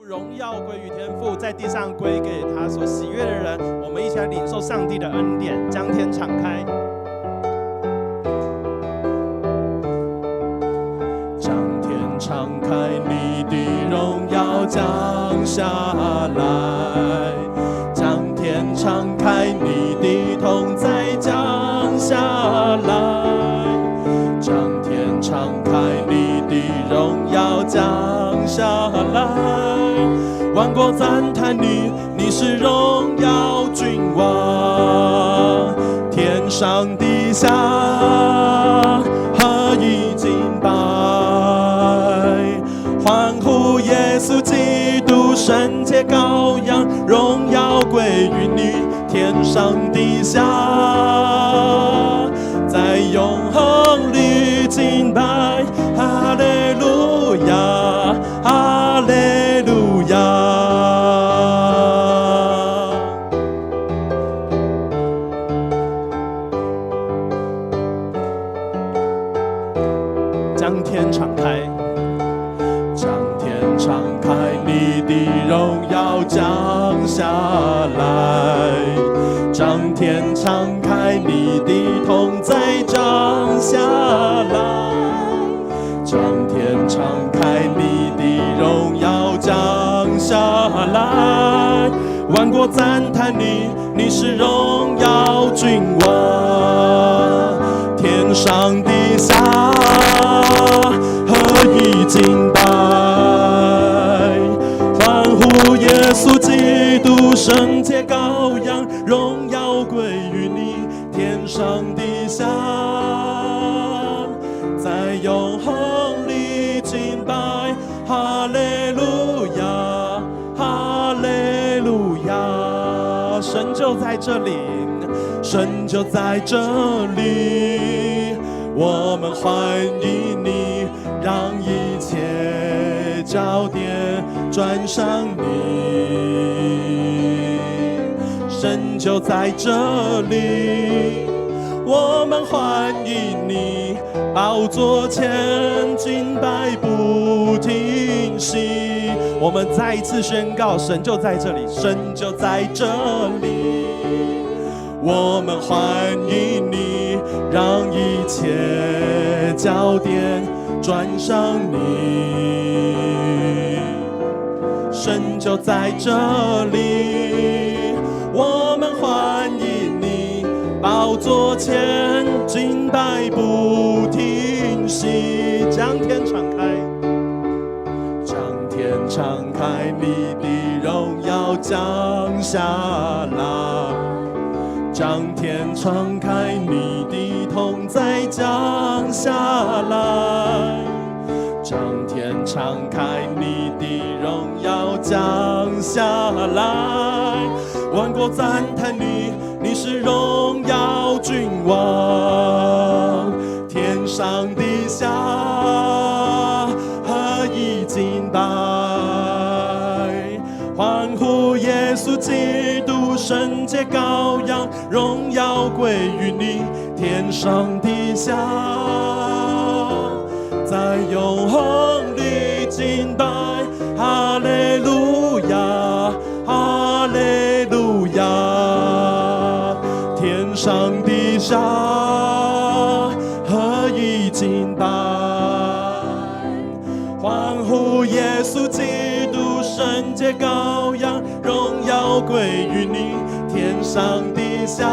荣耀归于天父，在地上归给他所喜悦的人。我们一起来领受上帝的恩典，将天敞开，将天敞开，你的荣耀降下来，将天敞开，你的同在降下来，将天敞开，你的荣耀降下来。万国赞叹你，你是荣耀君王，天上地下合一敬拜，欢呼耶稣基督圣洁羔羊，荣耀归于你，天上地下在永恒里敬拜，哈利路亚，哈利路亚。将天敞开，将天敞开，你的荣耀降下来，将天敞开，你的同在降下来，将天敞开，你的荣耀降下来，万国赞叹你，你是荣耀君王，天上地下合一敬拜，欢呼耶稣基督圣洁羔羊，荣耀归于你，天上地下在永恒里敬拜，哈利路亚，哈利路亚。神就在这里，神就在这里，我们欢迎你，让一切焦点转向你。神就在这里，我们欢迎你，宝座前敬拜不停息。我们再一次宣告，神就在这里，神就在这里，我们欢迎你，让一切焦点转向你。神就在这里，我们欢迎你，宝座前敬拜不停息。将天敞开，将天敞开，你的荣耀降下来，将天敞开，你的同在降下来，将天敞开，你的荣耀降下来，万国赞叹你，你是荣耀君王，天上地下合一敬拜，欢呼耶稣基督圣洁羔羊，荣耀归于你，天上地下在永恒里敬拜，哈利路亚，哈利路亚。天上地下合一敬拜，欢呼耶稣基督圣洁羔羊，荣耀归于你，天上地下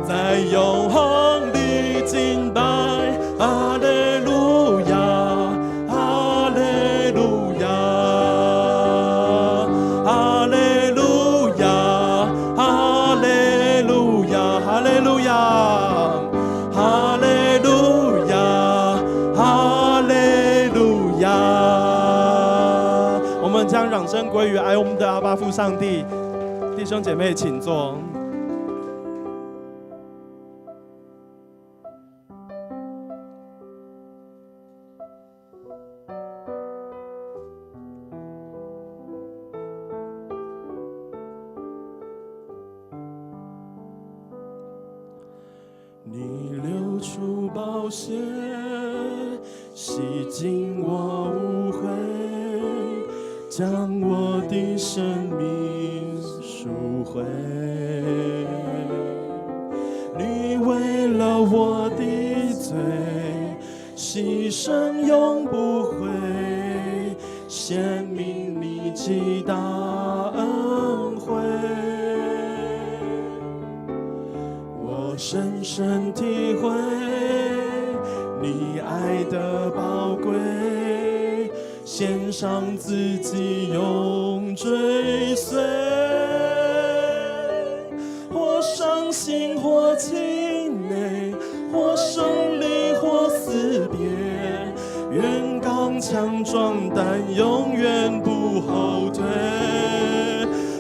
在永恒里敬拜，哈利路亚，哈利路亚，哈利路亚，哈利路亚，哈利路亚，哈利路亚，哈利路亚。我们将掌声归于爱我们的阿爸父上帝。弟兄姐妹请坐。你流出宝血，洗净我污秽，将我的生命赎回。你为了我的罪牺牲永不悔，显明你极大恩惠。我深深体会你爱的宝贵，献上自己永追随。或伤心或气馁，或胜利或死别，愿刚强壮胆，永远不后退。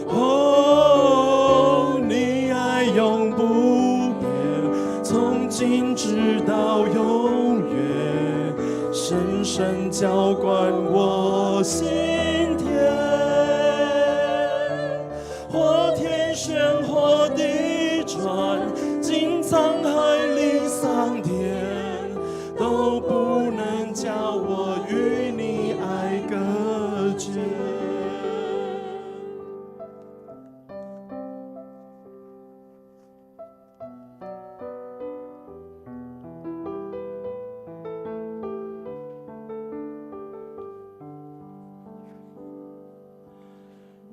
哦，你爱永不变，从今直到永远，深深浇灌我心田。或天旋或地转，经沧海里桑田，都不能叫我与你爱隔绝。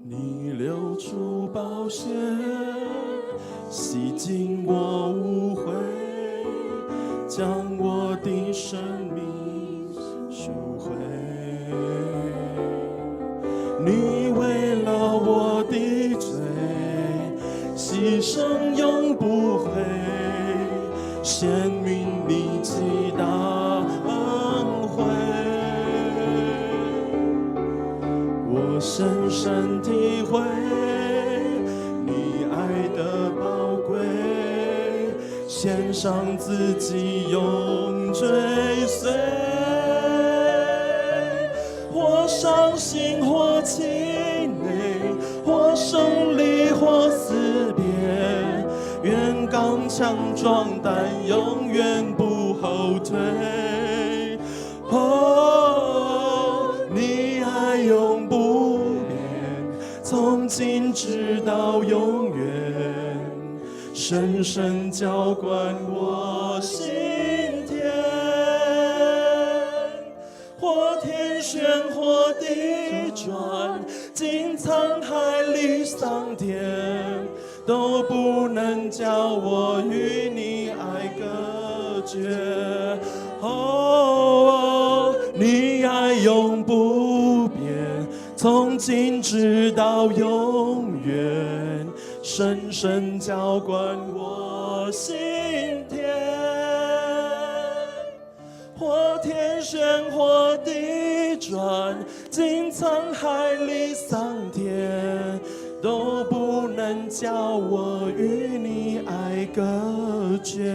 你流出宝血，洗净我污秽，将我的生命赎回。你为了我的罪牺牲永不悔，显明你极大恩惠。我深深体会你爱的宝贵，献上自己永追随。或伤心或气馁，或胜利或死别，愿刚强壮胆，永远不后退。哦，你爱永不变，从今直到永远，深深浇灌我心田。或天旋或地转，经沧海里桑田，都不能叫我与你爱隔绝。哦，你爱永不变，从今直到永远，深深浇灌我心田。或天旋或地转，经沧海里桑田，都不能叫我与你爱隔绝。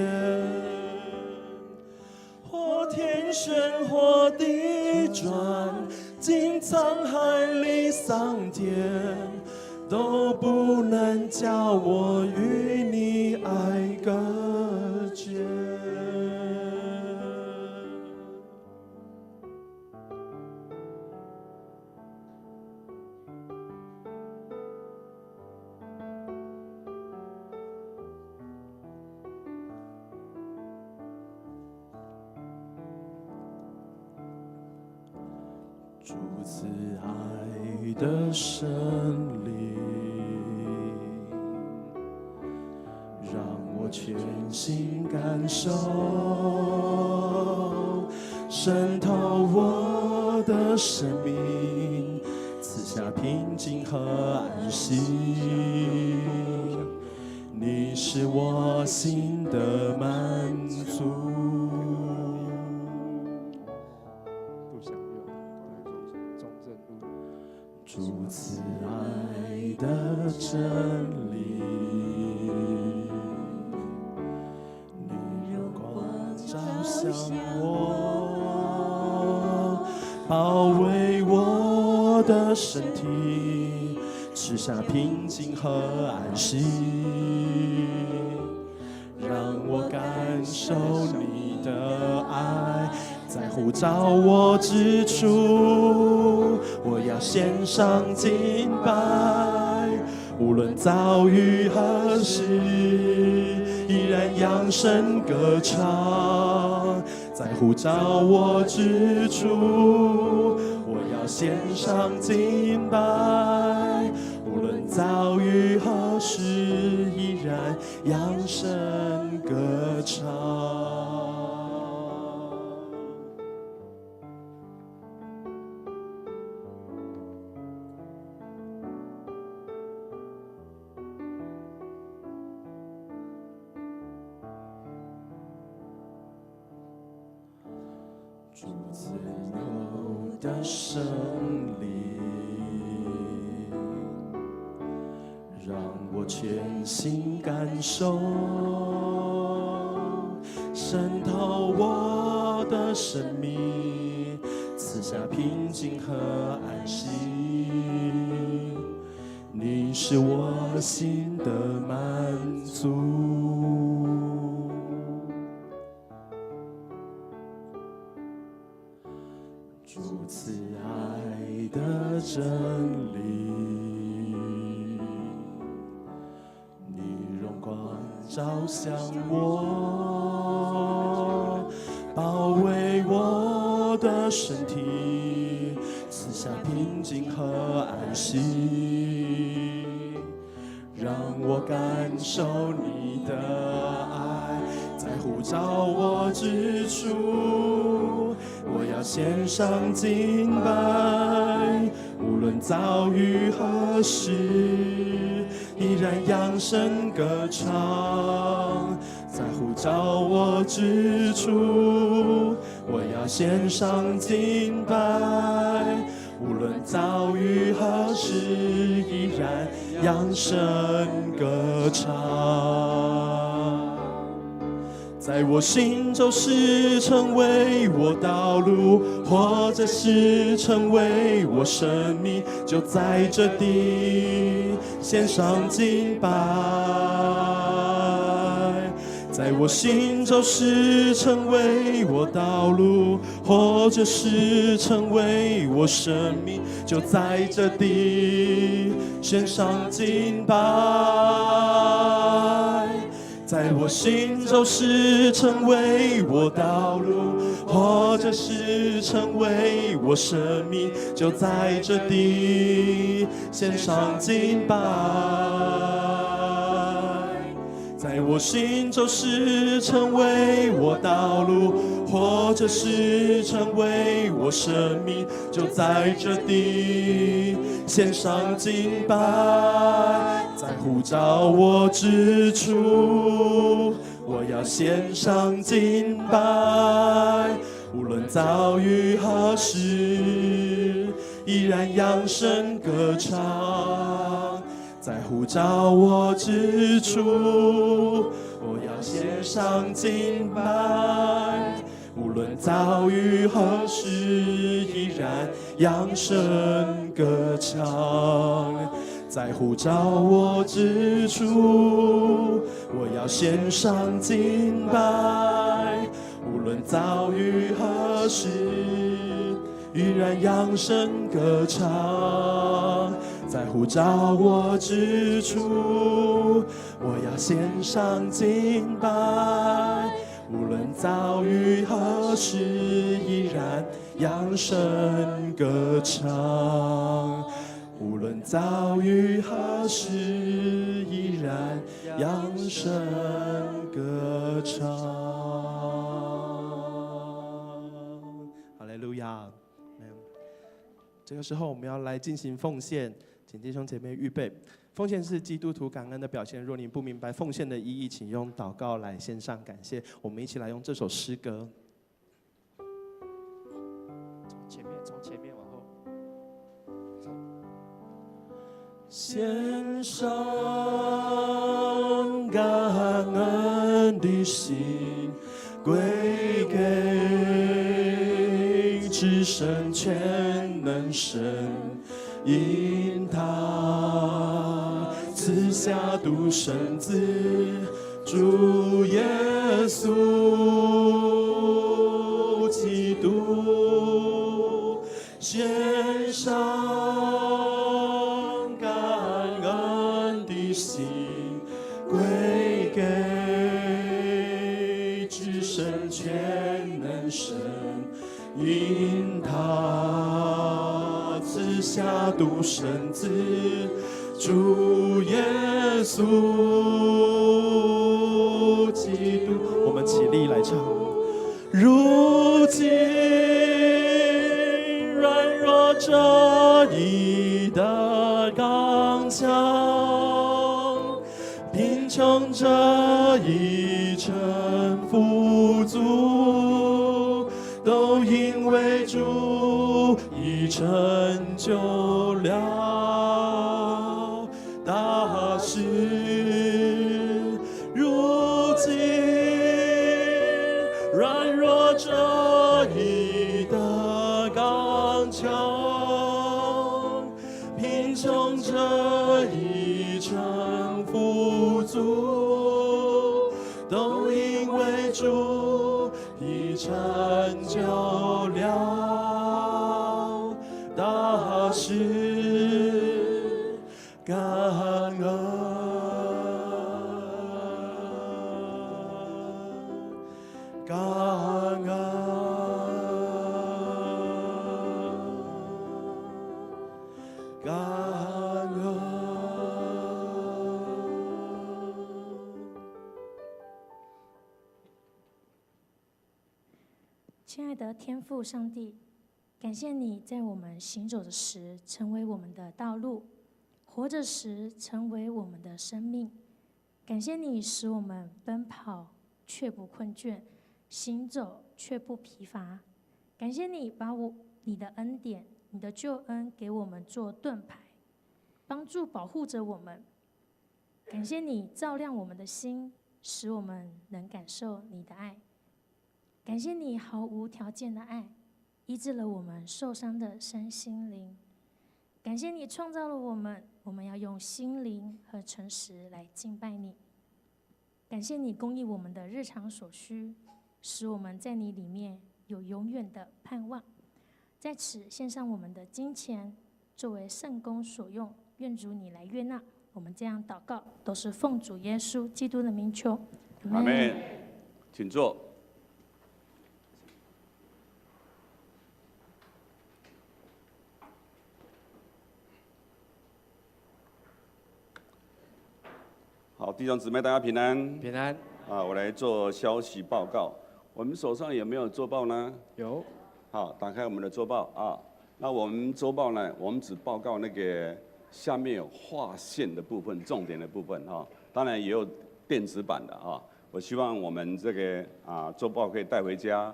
或天旋或地转，经沧海里桑田，都不能叫我与你爱隔绝。主慈爱的圣灵，让我全心感受，渗透我的生命，赐下平静和安息。你是我心的满足。主慈爱的真理，你用光照向我，包围我的身体，赐下平静和安息，让我感受你的爱，在乎呼召我之处，我要献上敬拜。无论遭遇何时，依然扬声歌唱。在呼召我之处，我要献上敬拜。无论遭遇何时，依然扬声歌唱。主自由的胜利，让我全心感受，渗透我的生命，赐下平静和安息。你是我心的满足。主慈爱的真理，你荣光照向我，包围我的身体，赐下平静和安息，让我感受你的爱，在呼召我之处。我要献上敬拜，无论遭遇何时，依然扬声歌唱。在呼召我之处，我要献上敬拜，无论遭遇何时，依然扬声歌唱。在我心中是成为我道路，或者是成为我生命，就在这地献上敬拜。在我心中是成为我道路，或者是成为我生命，就在这地献上敬拜。在我心中是成为我道路，或者是成为我生命，就在这地献上敬拜。在我心中是成为我道路，或者是成为我生命，就在这地献上敬拜。在呼召我之处，我要献上敬拜。无论遭遇何时，依然扬声歌唱。在呼召我之处，我要献上敬拜。无论遭遇何时，依然扬声歌唱。在呼召我之处，我要献上敬拜。无论遭遇何时，依然扬声歌唱。在呼召我之处，我要献上敬拜。无论遭遇何时，依然扬声歌唱。无论遭遇何时，依然扬声歌唱。哈利路亚！这个时候我们要来进行奉献，请弟兄姐妹预备。奉献是基督徒感恩的表现。若你不明白奉献的意义，请用祷告来献上感谢。我们一起来用这首诗歌。从前面往后。献上感恩的心，归给至圣全能神，因他赐下独生子主耶稣基督。献上感恩的心，归给至圣全能神，因他赐下独生子，主耶稣基督。我们起立来唱。如今软弱这一的刚强，贫穷这一成富足，都因为主已成就了大事。如今软弱这一的刚强，贫穷这一成富足，都因为主已成就了大事，感恩。感恩，感恩。亲爱的天父上帝，感谢你在我们行走的时成为我们的道路，活着时成为我们的生命。感谢你使我们奔跑却不困倦，行走却不疲乏。感谢你把你的恩典、你的救恩给我们做盾牌，帮助保护着我们。感谢你照亮我们的心，使我们能感受你的爱。感谢你毫无条件的爱，医治了我们受伤的身心灵。感谢你创造了我们，我们要用心灵和诚实来敬拜你。感谢你供应我们的日常所需，使我们在你里面有永远的盼望。在此献上我们的金钱，作为圣工所用，愿主你来悦纳。我们这样祷告，都是奉主耶稣基督的名求。阿们。请坐。好，弟兄姊妹，大家平安。平安。我来做消息报告。我们手上有没有周报呢？有。好，打开我们的周报啊。那我们周报呢，我们只报告那个下面有划线的部分、重点的部分哈。当然也有电子版的啊。我希望我们这个周报可以带回家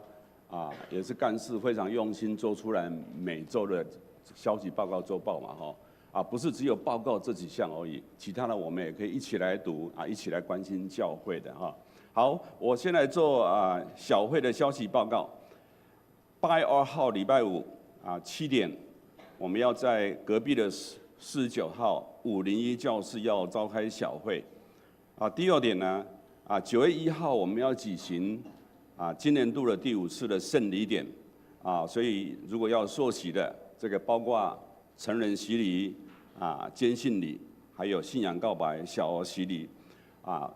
也是干事非常用心做出来每周的消息报告周报嘛哈。不是只有报告这几项而已，其他的我们也可以一起来读一起来关心教会的哈。好，我先来做小会的消息报告。8月2号礼拜五7点，我们要在隔壁的49号501教室要召开小会。第二点呢，9月1号我们要举行今年度的第5次的圣礼典所以如果要受洗的，这个包括成人洗礼坚信礼，还有信仰告白、小儿洗礼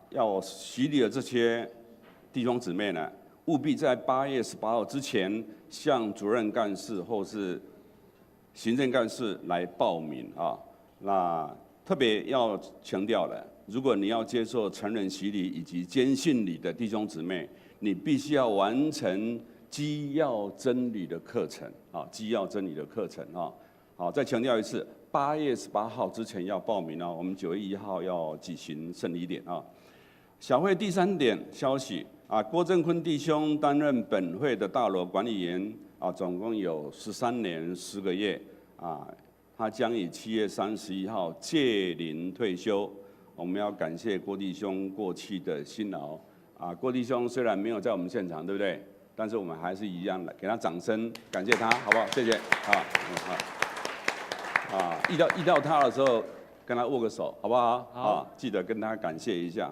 要洗礼的这些弟兄姊妹呢，务必在8月18号之前向主任干事或是行政干事来报名那特别要强调了，如果你要接受成人洗礼以及坚信礼的弟兄姊妹，你必须要完成基要真理的课程基要真理的课程好，再强调一次，8月18号之前要报名我们9月1号要举行圣礼典小会第3点消息郭正坤弟兄担任本会的大楼管理员总共有13年10个月他将以7月31号届龄退休。我们要感谢郭弟兄过去的辛劳郭弟兄虽然没有在我们现场，对不对？但是我们还是一样的，给他掌声，感谢他，好不好？谢谢遇到他的时候，跟他握个手，好不好？好，记得跟他感谢一下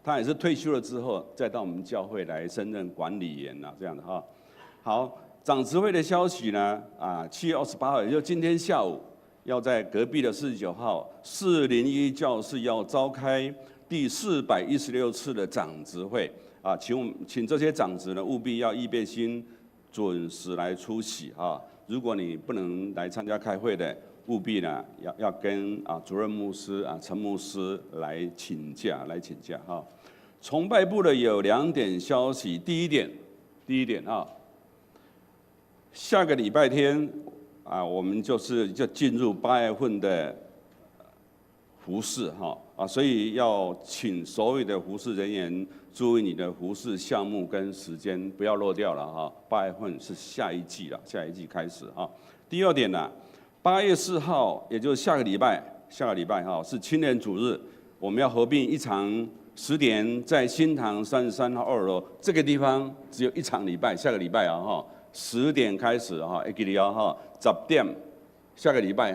他也是退休了之后，再到我们教会来升任管理员这样的好，长执会的消息呢，7月28号，也就今天下午，要在隔壁的49号401教室要召开第416次的长执会啊，请这些长执呢务必要预备心，准时来出席啊。如果你不能来参加开会的，务必呢要跟主任牧师陈牧师来请假哈。崇拜部的有2点消息，第一点啊，下个礼拜天我们就进入8月份的服事哈所以要请所有的服事人员注意你的服事项目跟时间，不要漏掉了哈。8月份是下一季开始啊。第二点呢，8月4号，也就是下个礼拜哈是青年主日，我们要合并一场10点在新堂33号2楼这个地方只有一场礼拜，下个礼拜10点开始会记得10点下个礼拜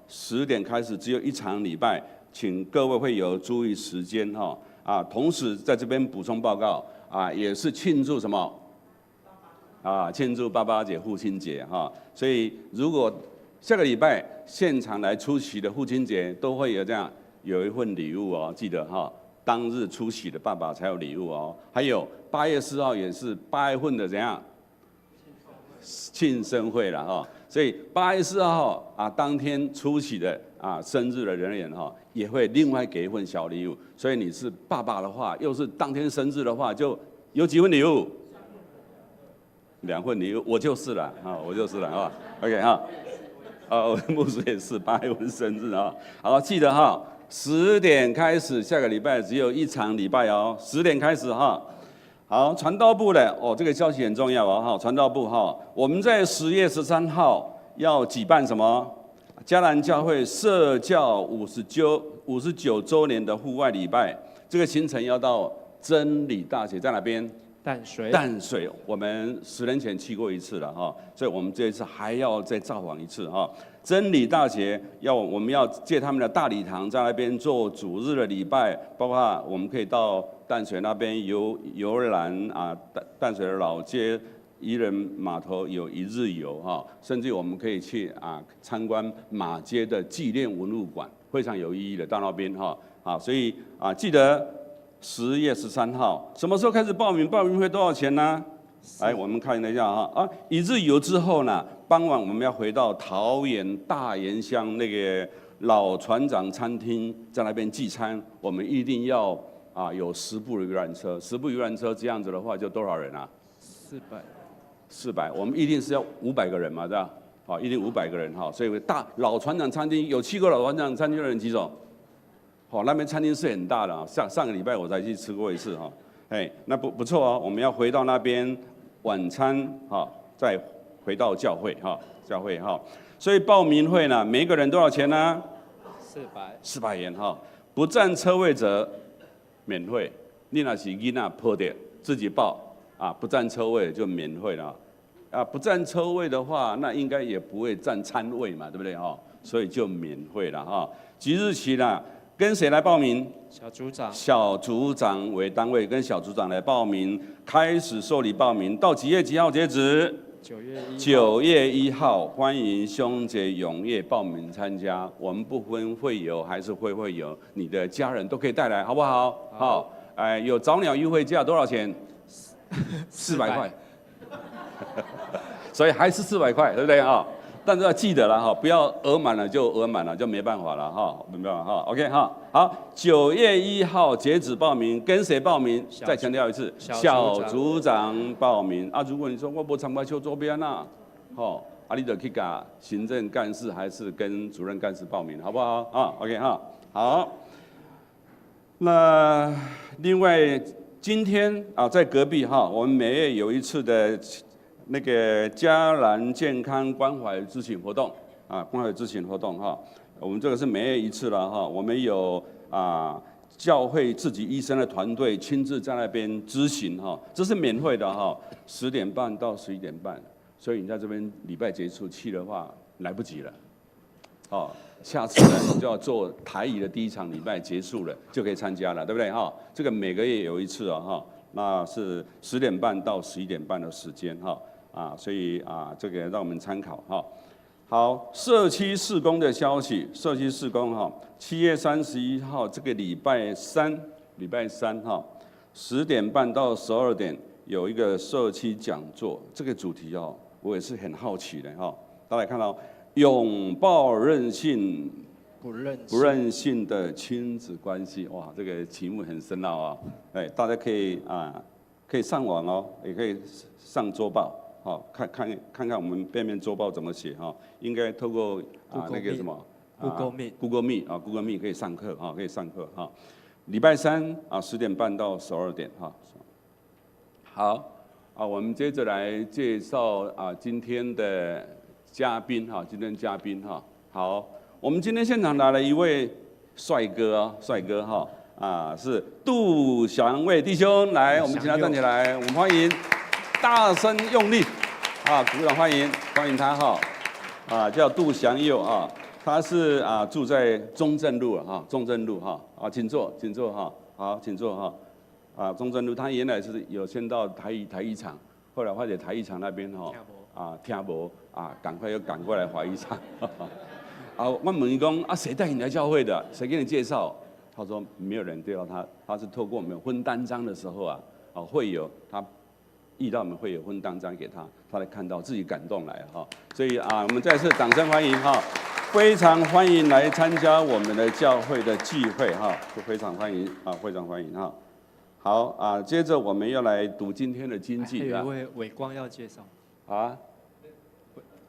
10点开始只有一场礼拜，请各位会友注意时间同时在这边补充报告也是庆祝什么庆祝88节父亲节所以如果下个礼拜现场来出席的父亲节都会有一份礼物记得当日出席的爸爸才有礼物还有8月4号也是8月份的庆生会了所以8月4号当天出席的生日的人员也会另外给一份小礼物，所以你是爸爸的话，又是当天生日的话，就有几份礼物？2份礼物，我就是了OK 牧师也是8月份生日好，记得10点开始，下个礼拜只有一场礼拜10点开始好，传道部的这个消息很重要传道部我们在10月13号要举办什么？嘉南教会社教59周年的户外礼拜，这个行程要到真理大学，在哪边？淡水，我们10年前去过一次了所以我们这一次还要再造访一次真理大学我们要借他们的大礼堂，在那边做主日的礼拜，包括我们可以到淡水那边游览淡水的老街。渔人码头有1日游甚至我们可以去参观马街的纪念文物馆，非常有意义的，到那边所以记得10月13号什么时候开始报名？报名费多少钱呢？来，我们看一下1日游之后呢，傍晚我们要回到桃园大园乡那个老船长餐厅，在那边聚餐，我们一定要有10部游览车，10部游览车，这样子的话就多少人？400，我们一定是要500个人嘛，对吧？一定500个人所以老船长餐厅有去过老船长餐厅的人举手。那边餐厅是很大的上个礼拜我才去吃过一次那不错我们要回到那边晚餐再回到教会所以报名费呢，每一个人多少钱呢？400元不占车位者免费，你若是囡仔破的自己报不占车位就免费了不占车位的话，那应该也不会占餐位嘛，对不对所以就免费了即日起呢，跟谁来报名？小组长为单位，跟小组长来报名，开始受理报名，到几月几号截止？9月1号，欢迎兄姐踊跃报名参加。我们不分会友还是会友，你的家人都可以带来，好不好？好，有早鸟优惠价多少钱？400块，所以还是400块，对不对但是要记得了不要额满了就没办法了没办法OK 好，9月1号截止报名，跟谁报名？再强调一次，小组长报名如果你说我不参加修周边你就去跟行政干事还是跟主任干事报名，好不好OK 好。那另外今天在隔壁我们每月有一次的那个嘉南健康关怀咨询活动我们这个是每月一次了我们有教会自己医生的团队亲自在那边咨询这是免费的10点半到11点半，所以你在这边礼拜结束去的话来不及了下次呢你就要做台语的第1场礼拜结束了就可以参加了，对不对这个每个月有一次那是10点半到11点半的时间所以这个让我们参考哈。好，社区事工的消息，社区事工哈，7月31号这个礼拜三哈，10点半到12点有一个社区讲座，这个主题哦，我也是很好奇的哈。大家看到拥抱任性。不任性的亲子关系，哇，这个题目很深奥啊！哎，大家可以上网哦，也可以上周报，好看看我们背面周报怎么写哈。应该透过那个什么 Google Meet 可以上课啊，可以上课哈。礼拜三10点半到12点哈。好我们接着来介绍今天的嘉宾哈，好。我们今天现场来了一位帅哥哈，是杜祥卫弟兄，来，我们请他站起来，我们欢迎，大声用力，鼓掌欢迎他哈，叫杜祥佑啊，他是住在中正路哈，请坐哈，好，请坐哈，中正路，他原来是有先到台一场，后来发觉台一场那边听无赶快又赶过来华一场。我问伊讲谁带你来教会的？谁给你介绍？他说没有人介绍他，他是透过我们分单张的时候会友他遇到我们会友分单张给他，他来看到自己感动来哈。所以我们再次掌声欢迎哈，非常欢迎来参加我们的教会的聚会哈，非常欢迎非常欢迎哈。好接着我们要来读今天的经句。还有一位伟光要介绍。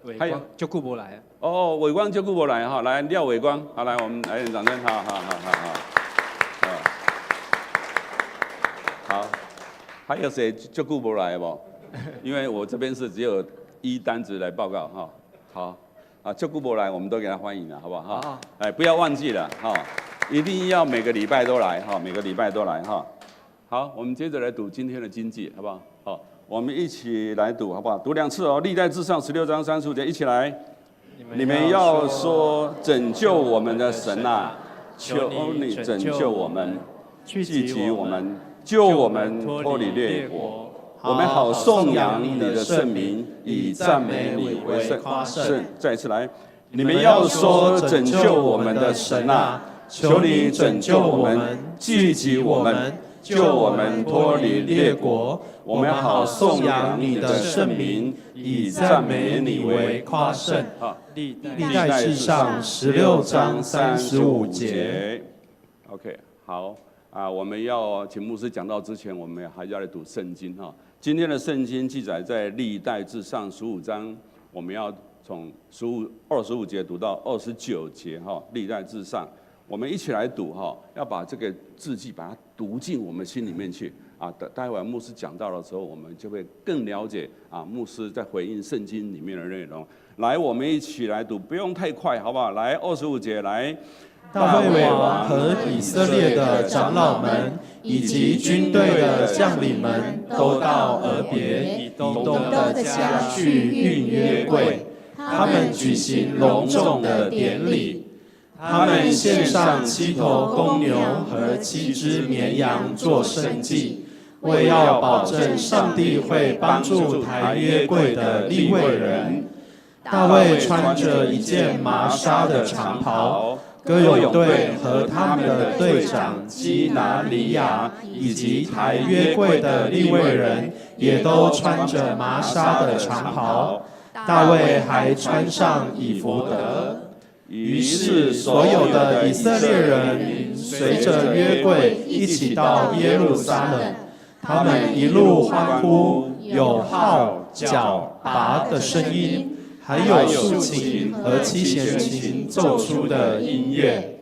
伟还有光就顾不来伟光就顾不来哈，来廖伟光，好来我们来点掌声，好，还有谁就顾不来不？因为我这边是只有1单子来报告哈，好就顾不来，我们都给他欢迎了，好不好哈？不要忘记了哈，一定要每个礼拜都来哈，好，我们接着来读今天的经句，好不好？好。我们一起来读好不好？读2次哦，《历代志上》16章35节，一起来。你们要说拯救我们的神求你拯救我们，聚集我们，救我们脱离列国，我们好颂扬你的圣名，以赞美你为圣。再一次来，你们要说拯救我们的神求你拯救我们，聚集我们，救我们脱离列国。我们好颂扬你的圣名，以赞美你为夸胜。历代志上16章35节。OK， 好我们要请牧师讲到之前，我们还要来读圣经哈。今天的圣经记载在历代志上15章，我们要从25节读到29节哈。历代志上，我们一起来读哈，要把这个字句把它读进我们心里面去。待会牧师讲到的时候，我们就会更了解牧师在回应圣经里面的内容。来，我们一起来读，不用太快，好不好？来25节，来。大卫王和以色列的长老们以及军队的将领们都到俄别以东的家去运约柜，他们举行隆重的典礼。他们献上7头公牛和7只绵羊做牲祭，为要保证上帝会帮助抬约柜的利未人。大卫穿着一件麻纱的长袍，歌咏队和他们的队长基拿利亚以及抬约柜的利未人也都穿着麻纱的长袍。大卫还穿上以弗得。于是，所有的以色列人随着约柜一起到耶路撒冷，他们一路欢呼，有号角拔的声音，还有竖琴和七弦琴奏出的音乐。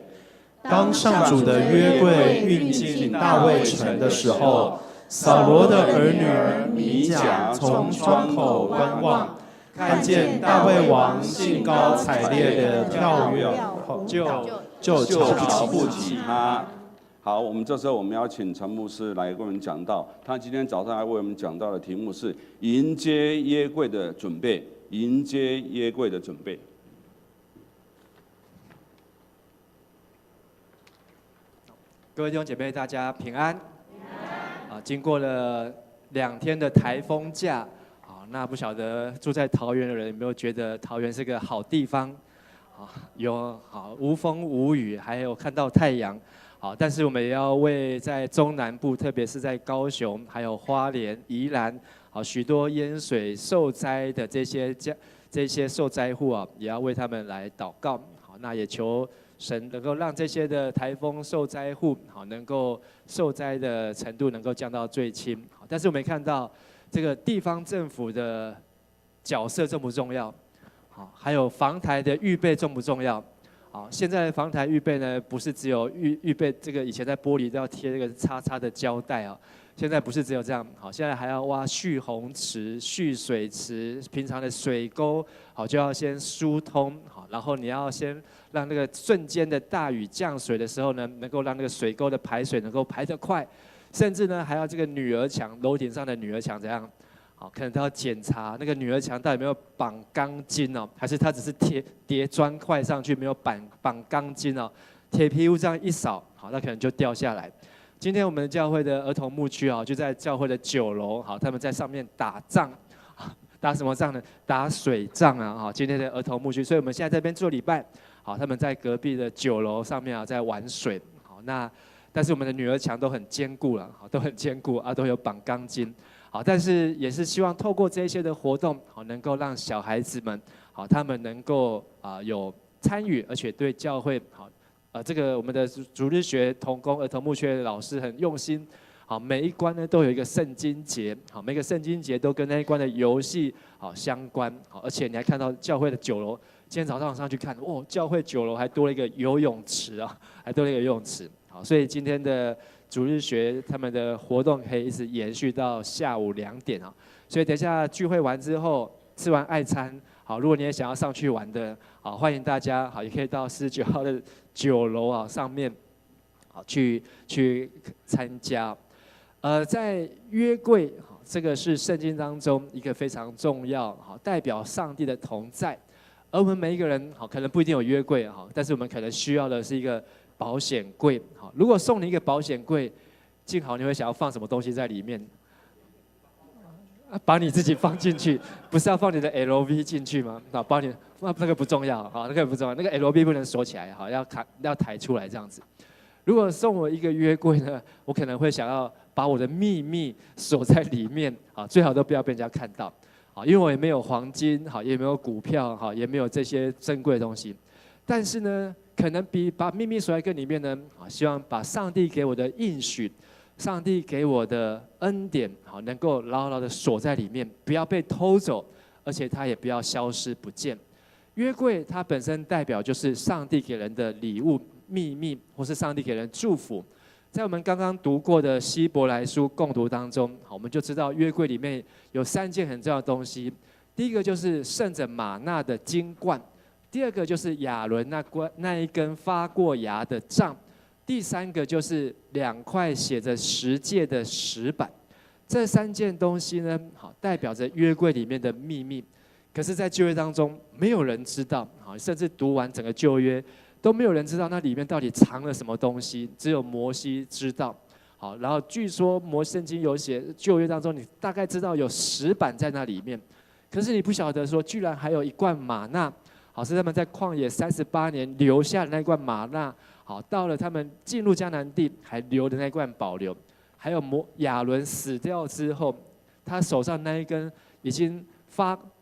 当上主的约柜运进大卫城的时候，扫罗的儿女米甲从窗口观望。看见大卫王兴高采烈的跳跃后，就瞧不起他。好，我们这时候我们要请陈牧师来为我们讲道。他今天早上来为我们讲到的题目是迎接约柜的准备，迎接约柜的准备。各位弟兄姐妹，大家平安。经过了2天的台风假。好，那不晓得住在桃园的人有没有觉得桃园是个好地方？好，有好无风无雨，还有看到太阳。好，但是我们也要为在中南部，特别是在高雄、还有花莲、宜兰，好许多淹水受灾的这些受灾户啊，也要为他们来祷告。好，那也求神能够让这些的台风受灾户，好能够受灾的程度能够降到最轻。好，但是我们看到这个地方政府的角色重不重要？好，还有防台的预备重不重要？好，现在的防台预备呢，不是只有预备这个以前在玻璃都要贴这个叉叉的胶带啊，现在不是只有这样，好，现在还要挖蓄洪池、蓄水池，平常的水沟，好就要先疏通，好，然后你要先让那个瞬间的大雨降水的时候呢，能够让那个水沟的排水能够排得快，甚至呢还要这个女儿墙，楼顶上的女儿墙怎样？好，可能都要检查那个女儿墙到底有没有绑钢筋哦，还是它只是叠砖块上去，没有绑钢筋哦。铁皮屋这样一扫，好，那可能就掉下来。今天我们教会的儿童牧区啊，就在教会的9楼，好，他们在上面打仗，打什么仗呢？打水仗啊！好，今天的儿童牧区，所以我们现在在这边做礼拜，好，他们在隔壁的9楼上面啊，在玩水，好，那但是我们的女儿墙都很坚固了，好，都很坚固啊，都有绑钢筋。好，但是也是希望透过这些的活动，好，能够让小孩子们，好，他们能够有参与，而且对教会好，这个我们的主日学同工儿童牧区的老师很用心，好，每一关呢都有一个圣经节，好，每个圣经节都跟那一关的游戏好相关，好，而且你还看到教会的9楼，今天早上上去看，哦，教会9楼还多了一个游泳池啊，还多了一个游泳池，好，所以今天的主日学他们的活动可以一直延续到下午2点啊，所以等一下聚会完之后，吃完爱餐，好，如果你也想要上去玩的，好，欢迎大家，好，也可以到49号的9楼啊上面，好去参加。在约柜，好，这个是圣经当中一个非常重要，好，代表上帝的同在。而我们每一个人，好，可能不一定有约柜，好，但是我们可能需要的是一个保险柜，好，如果送你一个保险柜，静好你会想要放什么东西在里面？把你自己放进去，不是要放你的 LV 进去吗？好，把你那个不重要，好，那个不重要，那个 LV 不能锁起来，好，要抬出来这样子。如果送我一个约柜呢，我可能会想要把我的秘密锁在里面，好，最好都不要被人家看到，好，因为我也没有黄金，好，也没有股票，好，也没有这些珍贵的东西，但是呢，可能比把秘密锁在更里面呢，啊，希望把上帝给我的应许，上帝给我的恩典，好，能够牢牢的锁在里面，不要被偷走，而且它也不要消失不见。约柜它本身代表就是上帝给人的礼物、秘密，或是上帝给人祝福。在我们刚刚读过的希伯来书共读当中，好，我们就知道约柜里面有3件很重要的东西。第一个就是盛着玛纳的金罐，第二个就是亚伦那一根发过芽的杖，第3个就是2块写着十诫的石板。这3件东西呢，好，代表着约柜里面的秘密。可是，在旧约当中，没有人知道，好，甚至读完整个旧约，都没有人知道那里面到底藏了什么东西，只有摩西知道。好，然后据说圣经有写，旧约当中你大概知道有石板在那里面，可是你不晓得说，居然还有一罐玛纳，好，是他们在旷野38年留下的那一罐玛纳，好，到了他们进入迦南地还留的那一罐保留，还有亚伦死掉之后，他手上那一根已经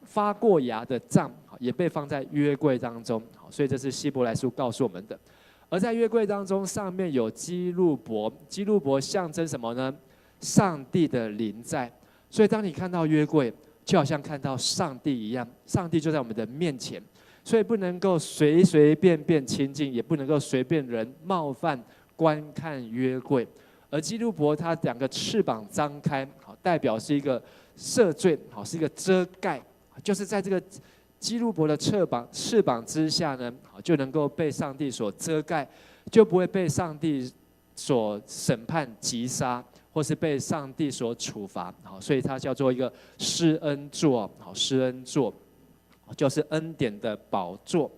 发过芽的杖，也被放在约柜当中，所以这是希伯来书告诉我们的。而在约柜当中，上面有基路伯，基路伯象征什么呢？上帝的临在。所以当你看到约柜，就好像看到上帝一样，上帝就在我们的面前，所以不能够随随便便亲近，也不能够随便人冒犯观看约柜。而基路伯他2个翅膀张开，好，代表是一个赦罪，好，是一个遮盖，就是在这个基路伯的翅膀之下呢，就能够被上帝所遮盖，就不会被上帝所审判击杀，或是被上帝所处罚。好，所以它叫做一个施恩座，好，施恩座就是恩典的宝座。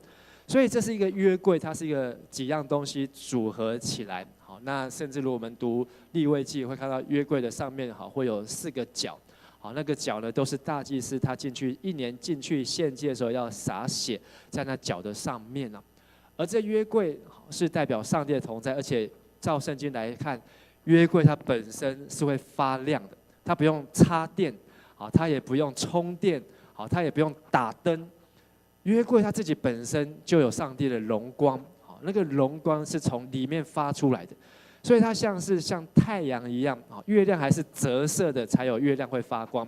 所以这是一个约柜，它是一个几样东西组合起来。好，那甚至如果我们读利未记，会看到约柜的上面好会有4个角。好，那个脚呢都是大祭司他一年进去献祭的时候要洒血在那脚的上面啊。而这约柜是代表上帝的同在，而且照圣经来看，约柜它本身是会发亮的，它不用插电，好，它也不用充电，好，它也不用打灯。约柜它自己本身就有上帝的荣光，好，那个荣光是从里面发出来的，所以它像太阳一样，好，月亮还是折射的才有月亮会发光，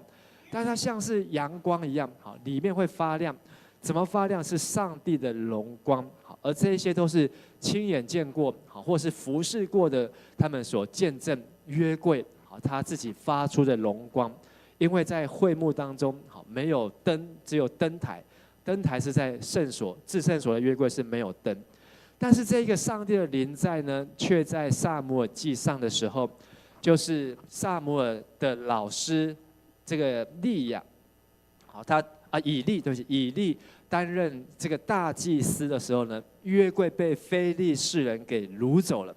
但它像是阳光一样，好，里面会发亮。怎么发亮？是上帝的荣光，好，而这一些都是亲眼见过，好，或是服侍过的，他们所见证约柜，好，他自己发出的荣光。因为在会幕当中，好，没有灯，只有灯台。灯台是在圣所，至圣所的约柜是没有灯，但是这个上帝的灵在呢，却在撒母耳记上的时候，就是撒母耳的老师这个利亚，好，以利担任这个大祭司的时候呢，约柜被非利士人给掳走了，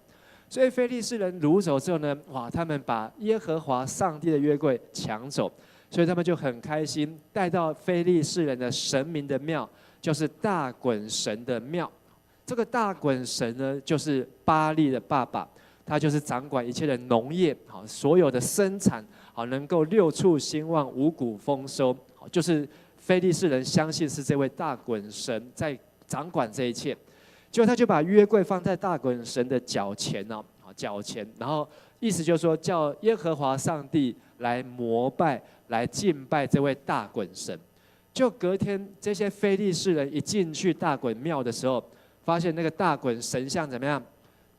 所以非利士人掳走之后呢，哇，他们把耶和华上帝的约柜抢走。所以他们就很开心，带到非利士人的神明的庙，就是大衮神的庙。这个大衮神呢，就是巴力的爸爸，他就是掌管一切的农业，好，所有的生产，好，能够六畜兴旺，五谷丰收，好，就是非利士人相信是这位大衮神在掌管这一切。结果他就把约柜放在大衮神的脚前哦，好，脚前，然后意思就是说，叫耶和华上帝来膜拜。来敬拜这位大衮神，就隔天这些非利士人一进去大衮庙的时候，发现那个大衮神像怎么样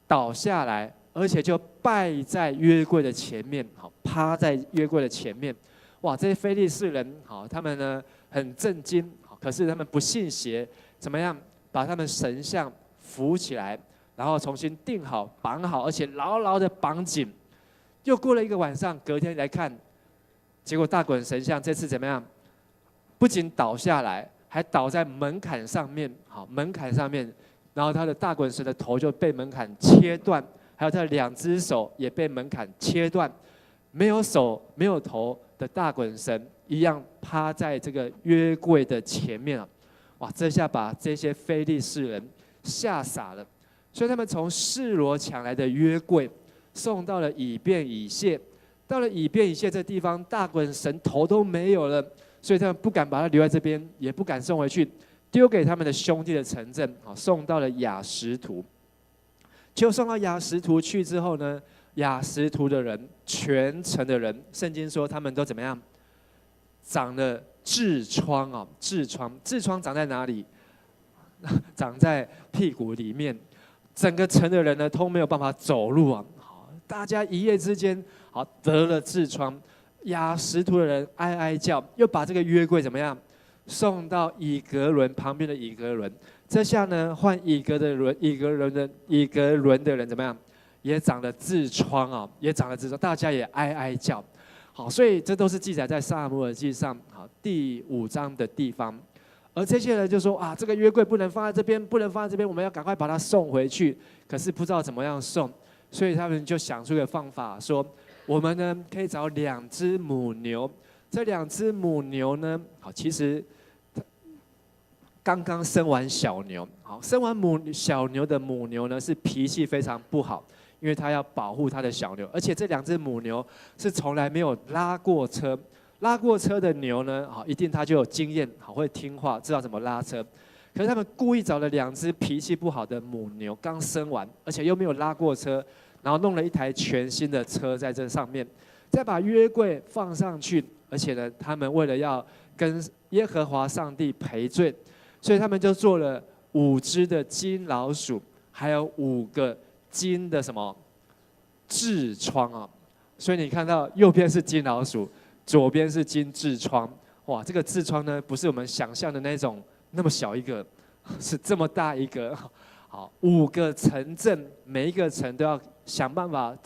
倒下来，而且就拜在约柜的前面，好，趴在约柜的前面。哇，这些非利士人好，他们呢很震惊，可是他们不信邪，怎么样把他们神像扶起来，然后重新钉好、绑好，而且牢牢的绑紧。又过了一个晚上，隔天来看。结果大衮神像这次怎么样？不仅倒下来，还倒在门槛上面。好，门槛上面，然后他的大衮神的头就被门槛切断，还有他的2只手也被门槛切断。没有手、没有头的大衮神一样趴在这个约柜的前面啊！哇，这下把这些非利士人吓傻了。所以他们从示罗抢来的约柜，送到了以便以谢。到了以便以谢这地方，大衮神头都没有了，所以他们不敢把它留在这边，也不敢送回去，丢给他们的兄弟的城镇，好，送到了亚实突。就送到亚实突去之后呢，亚实突的人，全城的人，圣经说他们都怎么样？长了痔疮啊，痔疮长在哪里？长在屁股里面，整个城的人呢都没有办法走路啊。大家一夜之间，好，得了痔疮，亚实突的人哀哀叫，又把这个约柜怎么样，送到以革伦旁边的以革伦。这下呢，换以革伦的人怎么样，也长了痔疮啊，也长了痔疮，大家也哀哀叫。好，所以这都是记载在撒母耳记上好第5章的地方。而这些人就说啊，这个约柜不能放在这边，不能放在这边，我们要赶快把它送回去。可是不知道怎么样送。所以他们就想出一个方法，说我们呢可以找2只母牛，这2只母牛呢，好，其实刚刚生完小牛，好，生完小牛的母牛呢是脾气非常不好，因为它要保护它的小牛，而且这2只母牛是从来没有拉过车，拉过车的牛呢，好，一定它就有经验，好，会听话，知道怎么拉车。可是他们故意找了2只脾气不好的母牛，刚生完，而且又没有拉过车，然后弄了一台全新的车在这上面，再把约柜放上去，而且呢，他们为了要跟耶和华上帝赔罪，所以他们就做了5只的金老鼠，还有5个金的什么痔疮啊！所以你看到右边是金老鼠，左边是金痔疮，哇，这个痔疮呢，不是我们想象的那种。那么小一个，是这么大一个，好，5个城镇，每一个城都要想办法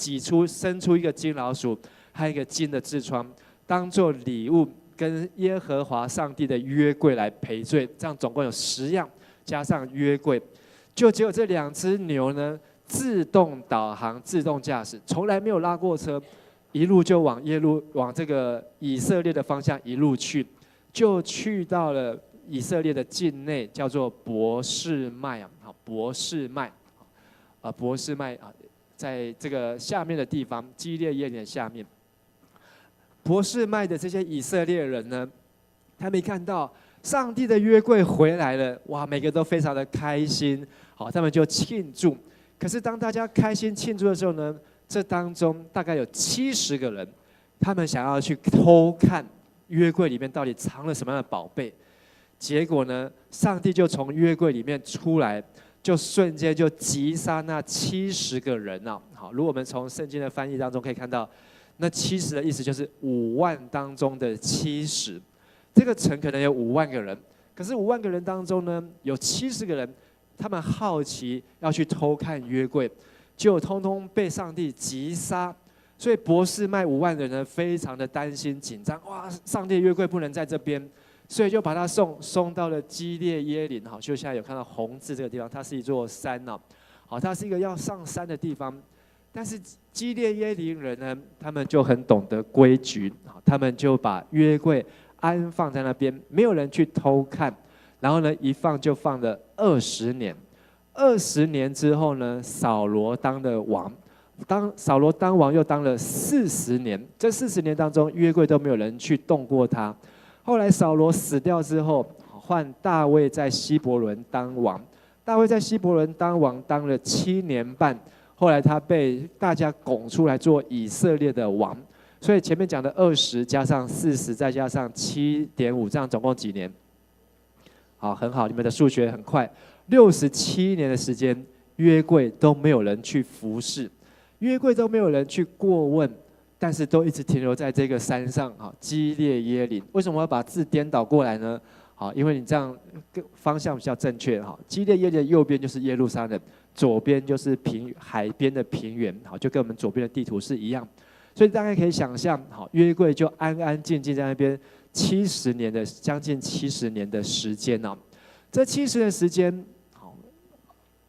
生出一个金老鼠，还有一个金的痔疮，当做礼物跟耶和华上帝的约柜来赔罪。这样总共有10样，加上约柜，就只有这2只牛呢，自动导航、自动驾驶，从来没有拉过车，一路就往这个以色列的方向一路去，就去到了以色列的境内，叫做伯示麦啊，好，伯示麦，伯示麦啊，在这个下面的地方，基列耶琳的下面。伯示麦的这些以色列人呢，他们一看到上帝的约柜回来了，哇，每个都非常的开心，好，他们就庆祝。可是当大家开心庆祝的时候呢，这当中大概有70个人，他们想要去偷看约柜里面到底藏了什么样的宝贝。结果呢，上帝就从约柜里面出来，就瞬间就击杀那70个人啊！好，如果我们从圣经的翻译当中可以看到，那70的意思就是5万当中的70。这个城可能有5万个人，可是5万个人当中呢，有70个人，他们好奇要去偷看约柜。就通通被上帝击杀，所以伯示麦5万人呢，非常的担心紧张。哇，上帝的约柜不能在这边，所以就把他送到了基列耶琳。好，就现在有看到红字这个地方，它是一座山呢。好，它是一个要上山的地方。但是基列耶琳人呢，他们就很懂得规矩，他们就把约柜安放在那边，没有人去偷看。然后呢，一放就放了20年。20年之后呢，扫罗当了王，扫罗当王又当了40年，这40年当中，约柜都没有人去动过他。后来扫罗死掉之后，换大卫在希伯伦当王。大卫在希伯伦当王当了7年半，后来他被大家拱出来做以色列的王。所以前面讲的20加上40再加上7.5，这样总共几年？好，很好，你们的数学很快。67年的时间，约柜都没有人去服侍，约柜都没有人去过问，但是都一直停留在这个山上，基列耶琳。为什么要把字颠倒过来呢？好，因为你这样方向比较正确。基列耶琳的右边就是耶路撒冷，左边就是海边的平原，好，就跟我们左边的地图是一样。所以大概可以想象，好，约柜就安安静静在那边将近70年的时间呢。这70年的时间，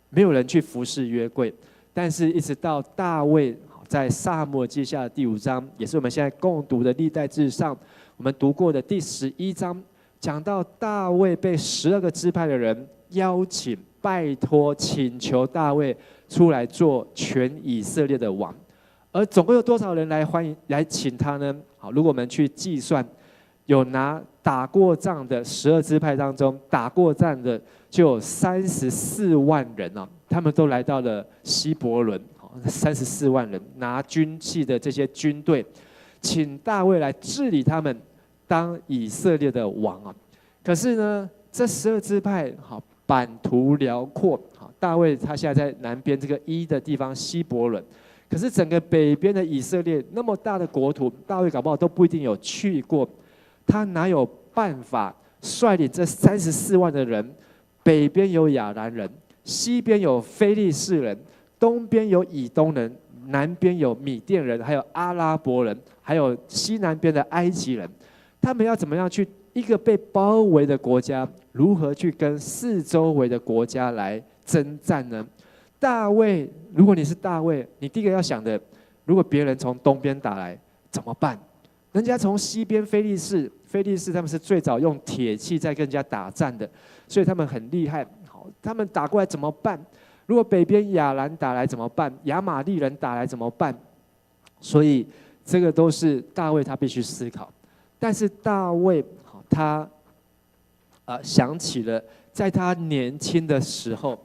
没有人去服侍约柜，但是一直到大卫在撒母耳记下的第5章，也是我们现在共读的历代志上，我们读过的第11章，讲到大卫被12个支派的人邀请、拜托、请求大卫出来做全以色列的王。而总共有多少人来请他呢？好，如果我们去计算，有打过仗的12支派当中，打过仗的就有34万人啊，他们都来到了希伯伦，34万人拿军器的这些军队，请大卫来治理他们，当以色列的王啊。可是呢，这12支派版图辽阔，大卫他现在在南边这个的地方希伯伦，可是整个北边的以色列那么大的国土，大卫搞不好都不一定有去过。他哪有办法率领这34万的人？北边有亚兰人，西边有非利士人，东边有以东人，南边有米甸人，还有阿拉伯人，还有西南边的埃及人。他们要怎么样去一个被包围的国家，如何去跟四周围的国家来征战呢？大卫，如果你是大卫，你第一个要想的，如果别人从东边打来怎么办？人家从西边非利士他们是最早用铁器在跟人家打战的，所以他们很厉害。好，他们打过来怎么办？如果北边亚兰打来怎么办？亚玛利人打来怎么办？所以这个都是大卫他必须思考。但是大卫他想起了在他年轻的时候，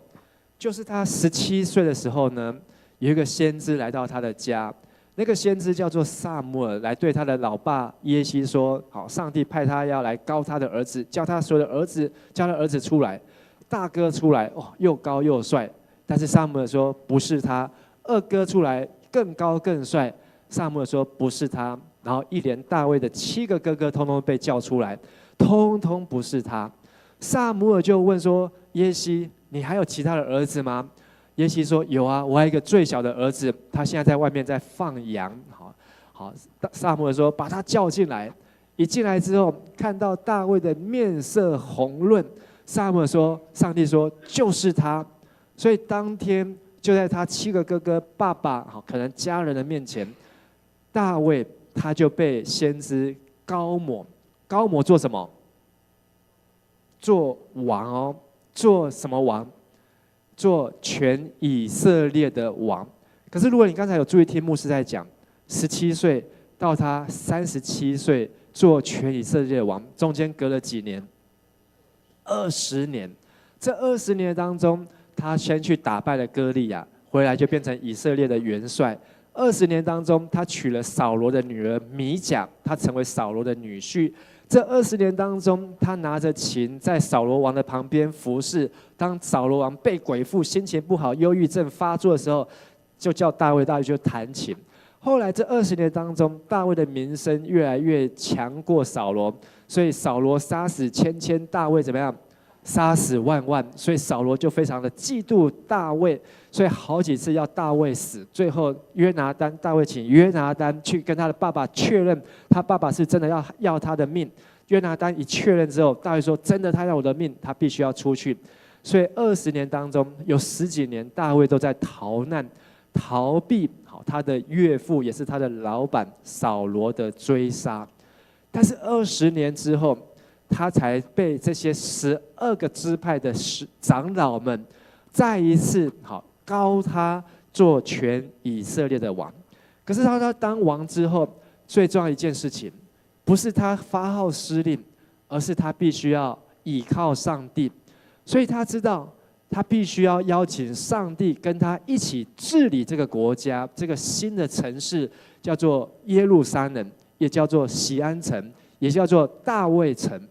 就是他17岁的时候呢，有一个先知来到他的家。那个先知叫做撒母耳，来对他的老爸耶西说：“好，上帝派他要来膏他的儿子，叫他所有的儿子，叫他儿子出来，大哥出来，又高又帅。但是撒母耳说不是他，二哥出来更高更帅。撒母耳说不是他。然后一连大卫的7个哥哥通通被叫出来，通通不是他。撒母耳就问说：耶西，你还有其他的儿子吗？耶西说：有啊，我还有一个最小的儿子，他现在在外面在放羊。好，撒母耳说：把他叫进来。一进来之后，看到大卫的面色红润，撒母耳说：上帝说就是他。所以当天就在他7个哥哥、爸爸可能家人的面前，大卫他就被先知高摩做什么？做王哦，做什么王？做全以色列的王。可是如果你刚才有注意听牧师在讲，17岁到他37岁做全以色列的王，中间隔了几年？20年。这20年当中，他先去打败了歌利亚，回来就变成以色列的元帅。20年当中，他娶了扫罗的女儿米甲，他成为扫罗的女婿。这20年当中，他拿着琴在扫罗王的旁边服侍。当扫罗王被鬼附、心情不好、忧郁症发作的时候，就叫大卫就弹琴。后来这20年当中，大卫的名声越来越强过扫罗，所以扫罗杀死千，大卫怎么样？杀死万，所以扫罗就非常的嫉妒大卫，所以好几次要大卫死。最后大卫请约拿单去跟他的爸爸确认，他爸爸是真的要他的命。约拿单一确认之后，大卫说：“真的，他要我的命，他必须要出去。”所以20年当中，有10几年，大卫都在逃难、逃避他的岳父也是他的老板扫罗的追杀。但是20年之后，他才被这些12个支派的长老们再一次高他做全以色列的王。可是他当王之后，最重要一件事情，不是他发号施令，而是他必须要倚靠上帝。所以他知道，他必须要邀请上帝跟他一起治理这个国家，这个新的城市叫做耶路撒冷，也叫做锡安城，也叫做大卫城。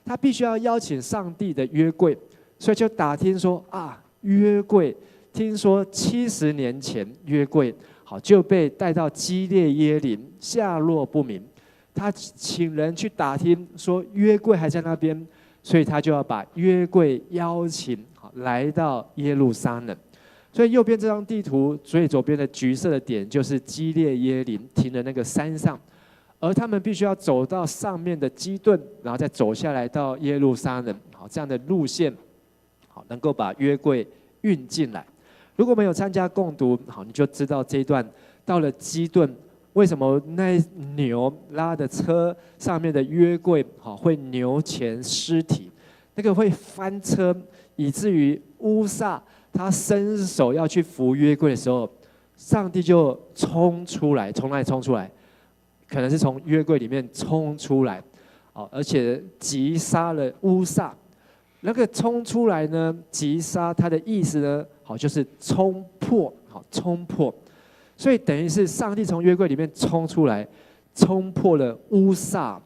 他必须要邀请上帝的约柜，所以就打听说约柜，听说70年前约柜就被带到基列耶琳，下落不明。他请人去打听说约柜还在那边，所以他就要把约柜邀请来到耶路撒冷。所以右边这张地图最左边的橘色的点就是基列耶琳停的那个山上。而他们必须要走到上面的基顿，然后再走下来到耶路撒冷，这样的路线，能够把约柜运进来。如果没有参加共读，你就知道这一段到了基顿，为什么那牛拉的车上面的约柜会牛前尸体，那个会翻车，以至于乌撒他伸手要去扶约柜的时候，上帝就冲出来，从哪里冲出来？可能是从约柜里面冲出来，而且击杀了乌撒。那个冲出来呢，击杀它的意思呢，就是冲破，冲破。所以等于是上帝从约柜里面冲出来，冲破了乌撒。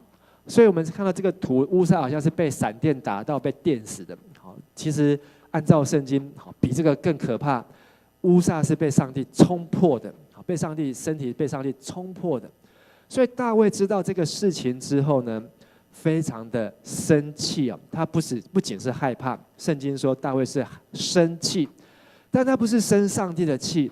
所以我们看到这个图，乌撒好像是被闪电打到、被电死的。其实按照圣经，比这个更可怕。乌撒是被上帝冲破的，身体被上帝冲破的。所以大卫知道这个事情之后呢，非常的生气他不仅是害怕，圣经说大卫是生气，但他不是生上帝的气，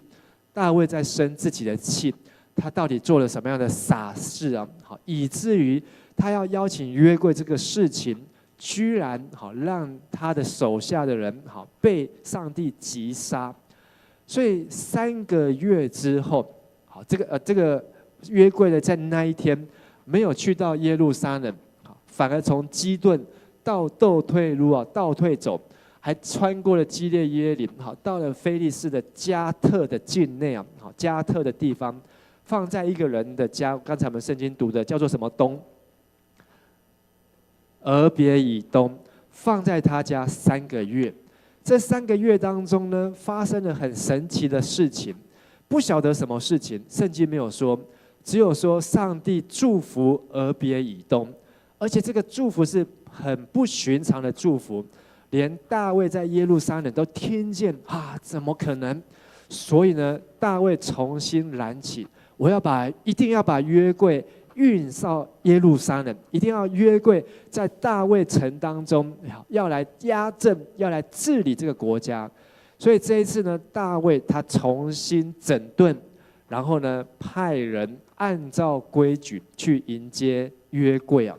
大卫在生自己的气。他到底做了什么样的傻事以至于他要邀请约柜这个事情，居然让他的手下的人被上帝击杀。所以3个月之后，这个约柜的在那一天没有去到耶路撒冷，反而从基顿倒退走，还穿过了基列耶琳，到了非利士的加特的境内加特的地方，放在一个人的家。刚才我们圣经读的叫做什么东？俄别以东，放在他家3个月。这3个月当中呢，发生了很神奇的事情，不晓得什么事情，圣经没有说。只有说上帝祝福俄别以东，而且这个祝福是很不寻常的祝福，连大卫在耶路撒冷都听见怎么可能？所以呢，大卫重新燃起，一定要把约柜运到耶路撒冷，一定要约柜在大卫城当中，要来压阵，要来治理这个国家。所以这一次呢，大卫他重新整顿，然后呢，派人按照规矩去迎接约柜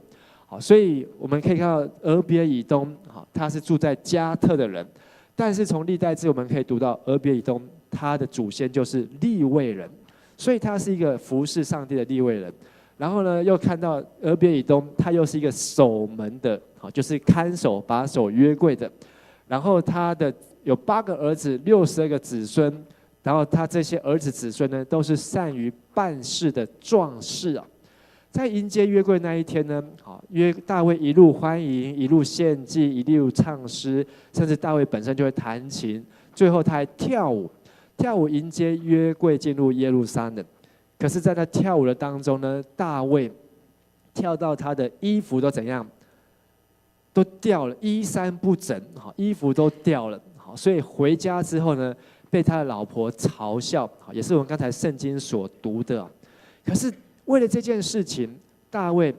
所以我们可以看到俄别以东，他是住在加特的人，但是从历代志我们可以读到俄别以东他的祖先就是利未人，所以他是一个服侍上帝的利未人。然后呢，又看到俄别以东，他又是一个守门的，就是看守把守约柜的。然后他的有8个儿子，62个子孙。然后他这些儿子子孙呢，都是善于办事的壮士啊。在迎接约柜那一天呢，大卫一路欢迎，一路献祭，一路唱诗，甚至大卫本身就会弹琴，最后他还跳舞迎接约柜进入耶路撒冷。可是，在他跳舞的当中呢，大卫跳到他的衣服都怎样？都掉了，衣衫不整，衣服都掉了。所以回家之后呢，被他的老婆嘲笑，也是我们刚才圣经所读的。可是为了这件事情，大卫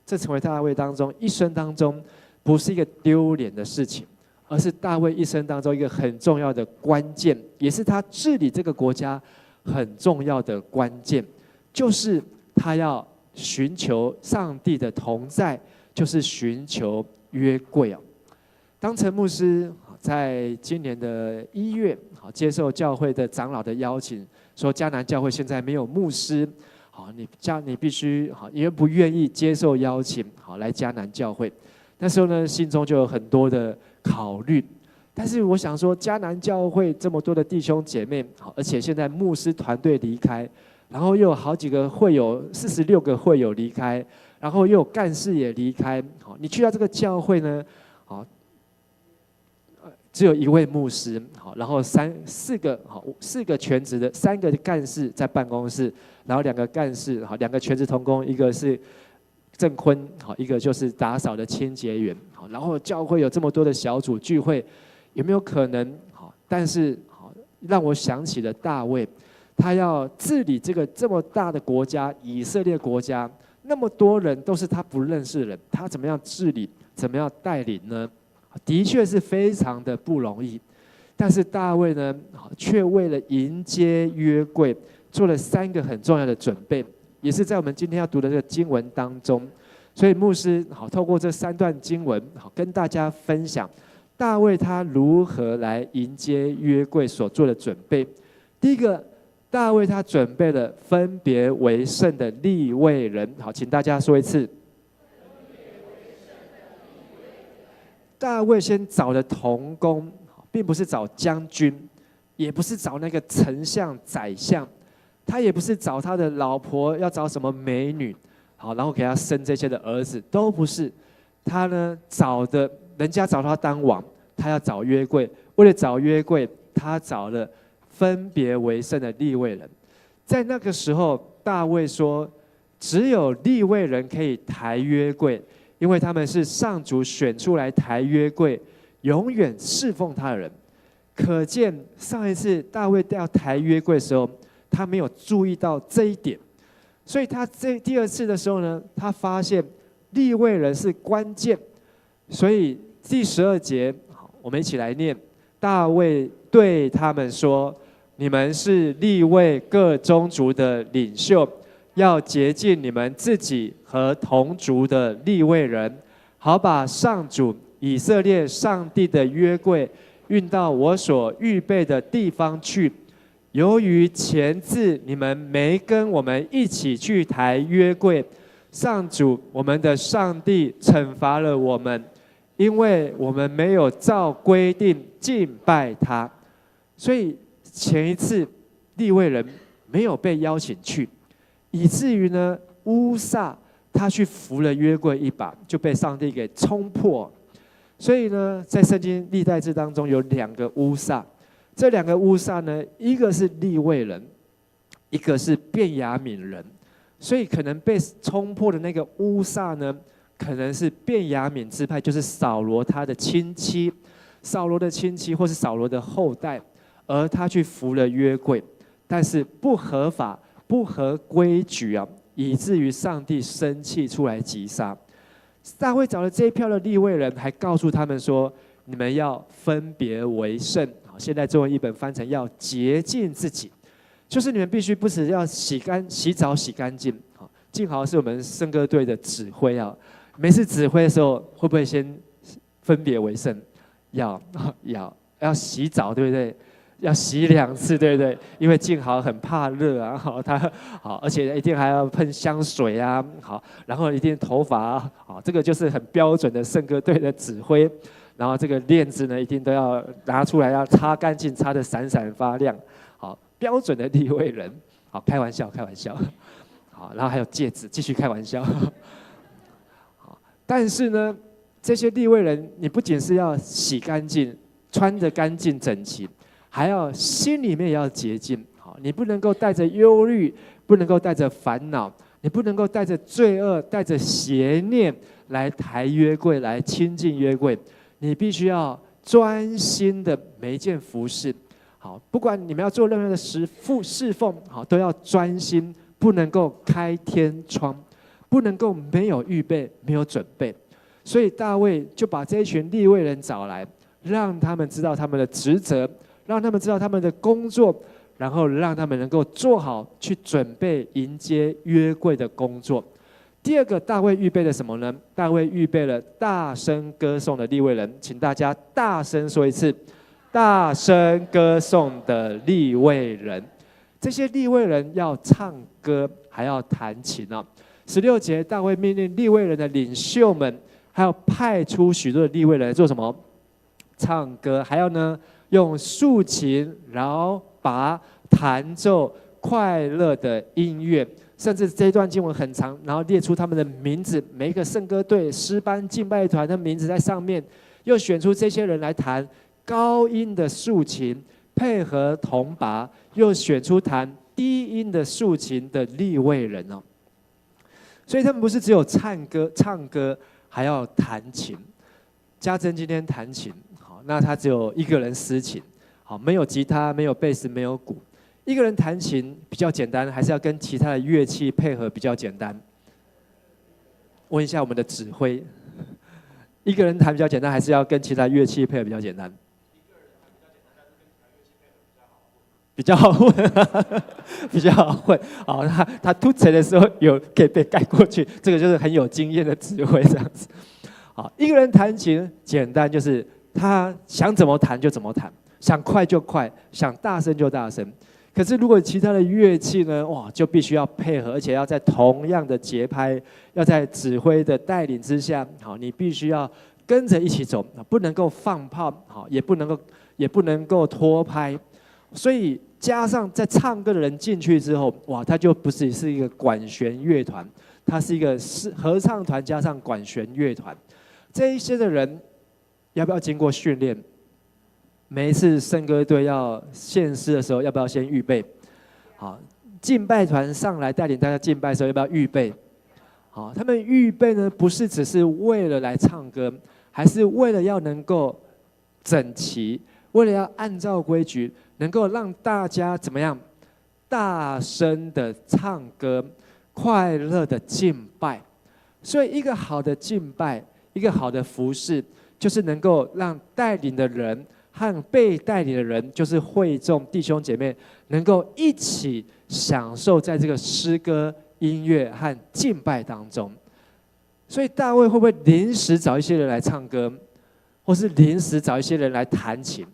这成为大卫当中一生当中不是一个丢脸的事情，而是大卫一生当中一个很重要的关键，也是他治理这个国家很重要的关键，就是他要寻求上帝的同在，就是寻求约柜啊。当陈牧师在今年的1月接受教会的长老的邀请，说迦南教会现在没有牧师，你必须因为不愿意接受邀请来迦南教会。那时候呢，心中就有很多的考虑。但是我想说，迦南教会这么多的弟兄姐妹，而且现在牧师团队离开，然后又有好几个会友，46个会友离开，然后又有干事也离开。你去到这个教会呢，只有1位牧师，然后4个全职的，3个干事在办公室，然后2个干事，2个全职同工，一个是郑坤，一个就是打扫的清洁员。然后教会有这么多的小组聚会，有没有可能？但是让我想起了大卫，他要治理这么大的国家，以色列国家，那么多人都是他不认识的人，他怎么样治理，怎么样带领呢？的确是非常的不容易。但是大卫呢，却为了迎接约柜，做了3个很重要的准备，也是在我们今天要读的这个经文当中。所以牧师透过这3段经文，跟大家分享大卫他如何来迎接约柜所做的准备。第一个，大卫他准备了分别为圣的利未人。请大家说一次。大卫先找了同工，并不是找将军，也不是找那个丞相、宰相，他也不是找他的老婆要找什么美女，然后给他生这些的儿子，都不是。他呢找的人家找他当王，他要找约柜，为了找约柜，他找了分别为圣的利未人。在那个时候，大卫说，只有利未人可以抬约柜，因为他们是上主选出来抬约柜，永远侍奉他的人。可见上一次大卫要抬约柜的时候，他没有注意到这一点，所以他第2次的时候呢，他发现利未人是关键。所以第12节，我们一起来念：大卫对他们说，你们是利未各宗族的领袖，要洁净你们自己和同族的利未人，好把上主以色列上帝的约柜运到我所预备的地方去。由于前次你们没跟我们一起去抬约柜，上主我们的上帝惩罚了我们，因为我们没有照规定敬拜他。所以前一次利未人没有被邀请去，以至于呢，乌撒他去扶了约柜一把，就被上帝给冲破。所以呢，在圣经历代志当中有2个乌撒，这2个乌撒呢，一个是利未人，一个是便雅悯人。所以可能被冲破的那个乌撒呢，可能是便雅悯支派，就是扫罗他的亲戚，扫罗的亲戚或是扫罗的后代，而他去扶了约柜，但是不合法、不合规矩啊，以至于上帝生气出来击杀。大卫找了这一票的利未人，还告诉他们说：你们要分别为圣。现在中文译本翻成要洁净自己，就是你们必须不只要洗澡洗干净。静豪是我们圣歌队的指挥啊，每次指挥的时候会不会先分别为圣？要洗澡，对不对？要洗2次，对不对？因为静豪很怕热啊，好，他好，而且一定还要喷香水啊，好，然后一定头发好，这个就是很标准的圣歌队的指挥。然后这个链子呢，一定都要拿出来，要擦干净，擦得闪闪发亮，好，标准的利未人。好，开玩笑，开玩笑。好，然后还有戒指，继续开玩笑。好，但是呢，这些利未人，你不仅是要洗干净，穿得干净整齐，还要心里面也要洁净。好，你不能够带着忧虑，不能够带着烦恼，你不能够带着罪恶，带着邪念来抬约柜，来亲近约柜。你必须要专心的每一件服事。好，不管你们要做任何的侍奉，好，都要专心，不能够开天窗，不能够没有预备，没有准备。所以大卫就把这一群利未人找来，让他们知道他们的职责，让他们知道他们的工作，然后让他们能够做好去准备迎接约柜的工作。第二个，大卫预备了什么呢？大卫预备了大声歌颂的利未人，请大家大声说一次：大声歌颂的利未人。这些利未人要唱歌，还要弹琴啊。16节，大卫命令利未人的领袖们，还要派出许多的利未人来做什么？唱歌，还要呢用竖琴、饶拔、弹奏快乐的音乐。甚至这一段经文很长，然后列出他们的名字，每一个圣歌队、诗班、敬拜团的名字在上面，又选出这些人来弹高音的竖琴，配合铜拔，又选出弹低音的竖琴的利未人哦。所以他们不是只有唱歌，还要弹琴。家珍今天弹琴，好，那他只有一个人司琴，好，没有吉他，没有贝斯，没有鼓。一个人弹琴比较简单，还是要跟其他的乐器配合比较简单？问一下我们的指挥，一个人弹比较简单，还是要跟其他乐器配合比较简单？比较好混，比较好混。好，他突锤的时候有可以被盖过去，这个就是很有经验的指挥这样子。好，一个人弹琴简单，就是他想怎么弹就怎么弹，想快就快，想大声就大声。可是如果其他的乐器呢，哇，就必须要配合，而且要在同样的节拍，要在指挥的带领之下，好，你必须要跟着一起走，不能够放炮，好，也不能够拖拍。所以加上在唱歌的人进去之后，哇，他就不是一个管弦乐团，他是一个合唱团加上管弦乐团。这一些的人要不要经过训练？每一次圣歌队要献诗的时候，要不要先预备？好，敬拜团上来带领大家敬拜的时候，要不要预备？好，他们预备呢，不是只是为了来唱歌，还是为了要能够整齐，为了要按照规矩，能够让大家怎么样？大声的唱歌，快乐的敬拜。所以，一个好的敬拜，一个好的服事，就是能够让带领的人和被带领的人，就是会众弟兄姐妹，能够一起享受在这个诗歌、音乐和敬拜当中。所以大卫会不会临时找一些人来唱歌，或是临时找一些人来弹琴？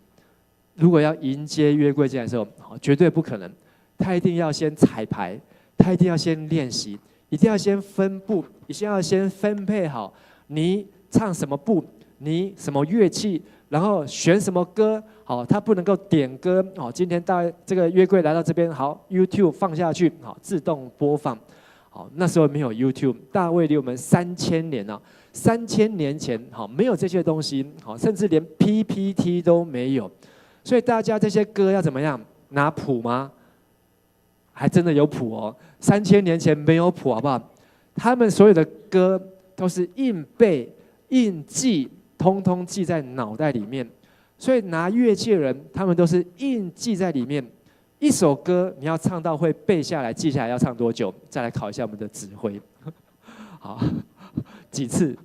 如果要迎接约柜进来的时候，绝对不可能。他一定要先彩排，他一定要先练习，一定要先分部，一定要先分配好你唱什么部，你什么乐器。然后选什么歌，好，他不能够点歌，好，今天到这个约柜来到这边，好 ，YouTube 放下去，好，自动播放，好，那时候没有 YouTube， 大卫离我们3000年啊，3000年前，好，没有这些东西，好，甚至连 PPT 都没有，所以大家这些歌要怎么样？拿谱吗？还真的有谱哦，3000年前没有谱，好不好？他们所有的歌都是硬背、硬记。通通记在脑袋里面，所以拿乐器的人，他们都是硬记在里面。一首歌你要唱到会背下来、记下来，要唱多久？再来考一下我们的指挥。好，几次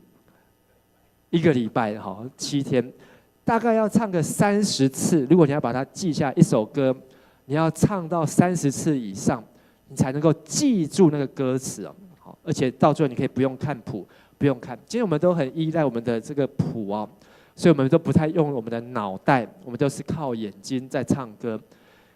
？1个礼拜，好，7天，大概要唱个30次。如果你要把它记下一首歌，你要唱到30次以上，你才能够记住那个歌词哦。好，而且到最后你可以不用看谱。不用看，今天我们都很依赖我们的这个谱啊，所以我们都不太用我们的脑袋，我们都是靠眼睛在唱歌。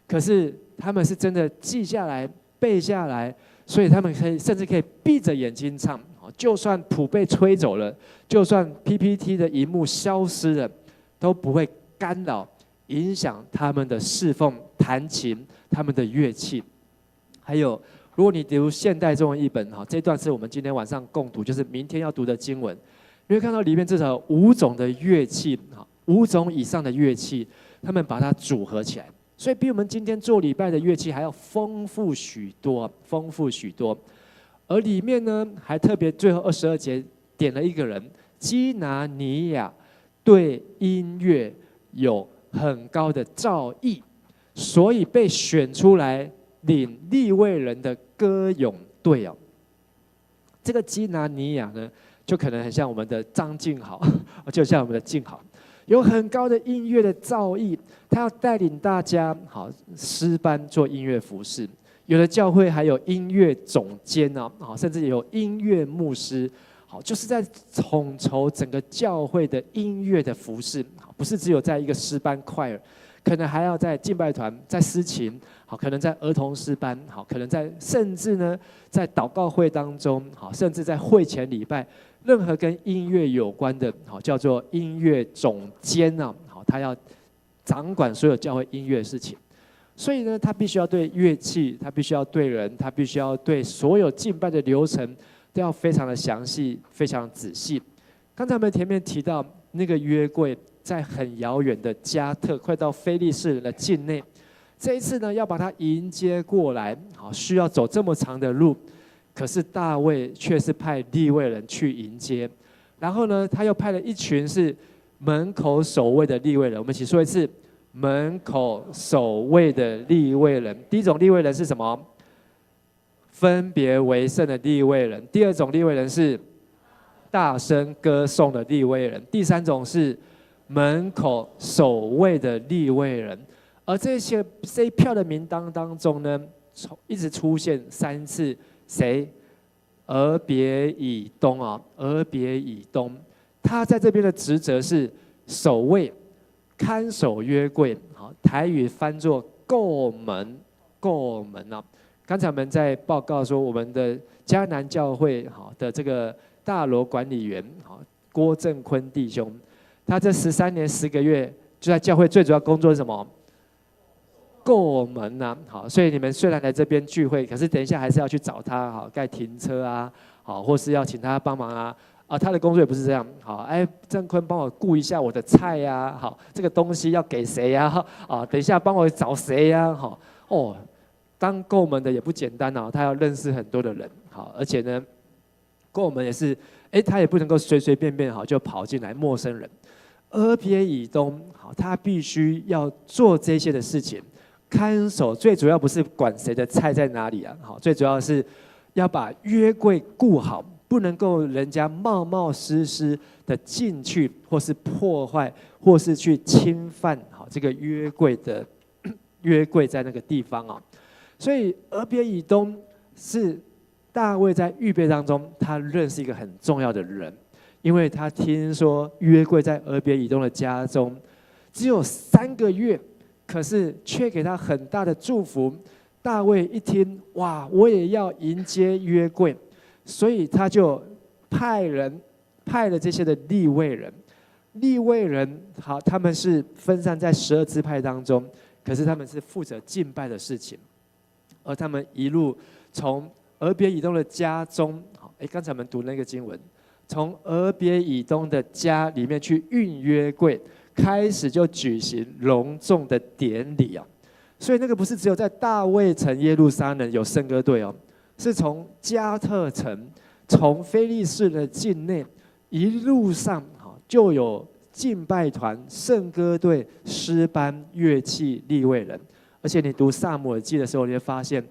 可是他们是真的记下来、背下来，所以他们甚至可以闭着眼睛唱。就算谱被吹走了，就算 PPT 的荧幕消失了，都不会干扰、影响他们的侍奉、弹琴、他们的乐器。还有，如果你读现代中文译本，这段是我们今天晚上共读，就是明天要读的经文，你会看到里面至少有5种的乐器，5种以上的乐器，他们把它组合起来，所以比我们今天做礼拜的乐器还要丰富许多，丰富许多。而里面呢，还特别最后22节点了一个人，基拿尼亚对音乐有很高的造诣，所以被选出来领利未人的歌咏队哦。这个基拿尼亚呢，就可能很像我们的张敬豪，就像我们的敬豪，有很高的音乐的造诣，他要带领大家诗班做音乐服事。有的教会还有音乐总监甚至有音乐牧师，就是在统筹整个教会的音乐的服事，不是只有在一个诗班choir，可能还要在敬拜团、在司琴，可能在儿童诗班，可能在甚至呢在祷告会当中，甚至在会前礼拜，任何跟音乐有关的，叫做音乐总监他要掌管所有教会音乐的事情。所以呢，他必须要对乐器，他必须要对人，他必须要对所有敬拜的流程都要非常的详细、非常仔细。刚才我们前面提到那个约柜在很遥远的加特，快到非利士人的境内。这一次呢，要把它迎接过来，需要走这么长的路。可是大卫却是派利未人去迎接，然后呢，他又派了一群是门口守卫的利未人。我们一起说一次。门口守卫的利未人，第一种利未人是什么？分别为圣的利未人。第二种利未人是大声歌颂的利未人。第三种是门口守卫的利未人。而这一票的名单当中呢，一直出现3次谁？俄别以东俄别以东，他在这边的职责是守卫。看守约柜，台语翻作构门，构门刚才我们在报告说，我们的迦南教会的这个大楼管理员郭正坤弟兄，他这13年10个月就在教会最主要工作是什么？构门所以你们虽然来这边聚会，可是等一下还是要去找他盖停车或是要请他帮忙他的工作也不是这样。郑坤帮我顾一下我的菜这个东西要给谁等一下帮我找谁当构门的也不简单他要认识很多的人而且呢，构门也是他也不能够随随便便就跑进来陌生人。俄别以东他必须要做这些的事情，看守最主要不是管谁的菜在哪里最主要是要把约柜顾好。不能够人家冒冒失失的进去，或是破坏，或是去侵犯这个约柜的约柜在那个地方所以俄别以东是大卫在预备当中，他认识一个很重要的人，因为他听说约柜在俄别以东的家中只有3个月，可是却给他很大的祝福。大卫一听，哇，我也要迎接约柜。所以他就派了这些的利未人，他们是分散在12支派当中，可是他们是负责敬拜的事情，而他们一路从俄别以东的家中，刚才我们读那个经文，从俄别以东的家里面去运约柜，开始就举行隆重的典礼所以那个不是只有在大卫城耶路撒冷有圣歌队是从加特城，从非利士的境内，一路上就有敬拜团、圣歌队、诗班、乐器、利未人。而且你读撒母耳记的时候，你会发现，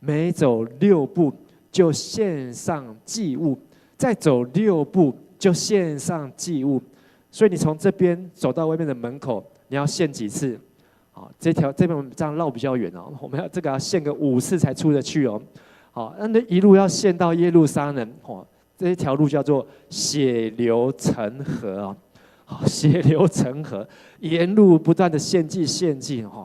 每走6步就献上祭物，再走6步就献上祭物。所以你从这边走到外面的门口，你要献几次？这边我们这样绕比较远我们这个要献个5次才出得去那一路要献到耶路撒冷，这一条路叫做血流成河血流成河，沿路不断的献祭，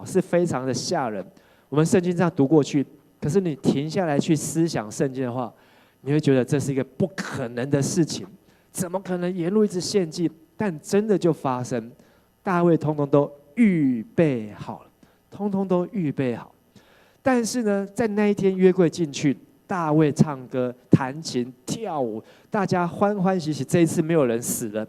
是非常的吓人。我们圣经这样读过去，可是你停下来去思想圣经的话，你会觉得这是一个不可能的事情，怎么可能沿路一直献祭？但真的就发生，大卫通通都预备好了，通通都预备好。但是呢，在那一天约柜进去，大卫唱歌、弹琴、跳舞，大家欢欢喜喜。这一次没有人死了，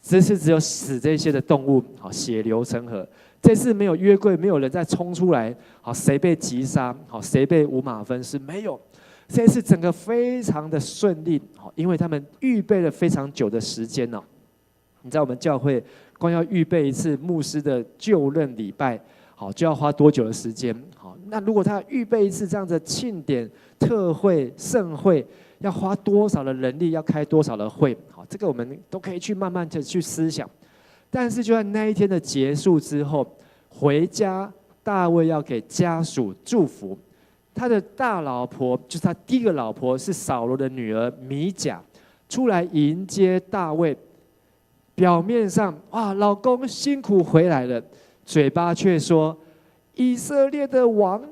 这次只有死这些的动物，好，血流成河。这次没有约柜，没有人再冲出来，好，谁被击杀，好，谁被五马分尸，没有。这次整个非常的顺利，好，因为他们预备了非常久的时间哦。你在我们教会，光要预备一次牧师的就任礼拜，好，就要花多久的时间？好，那如果他预备一次这样的庆典、特会、盛会，要花多少的人力？要开多少的会？好，这个我们都可以去慢慢的去思想。但是就在那一天的结束之后，回家，大卫要给家属祝福。他的大老婆，就是他第一个老婆，是扫罗的女儿米甲，出来迎接大卫。表面上哇，老公辛苦回来了，嘴巴却说：“以色列的王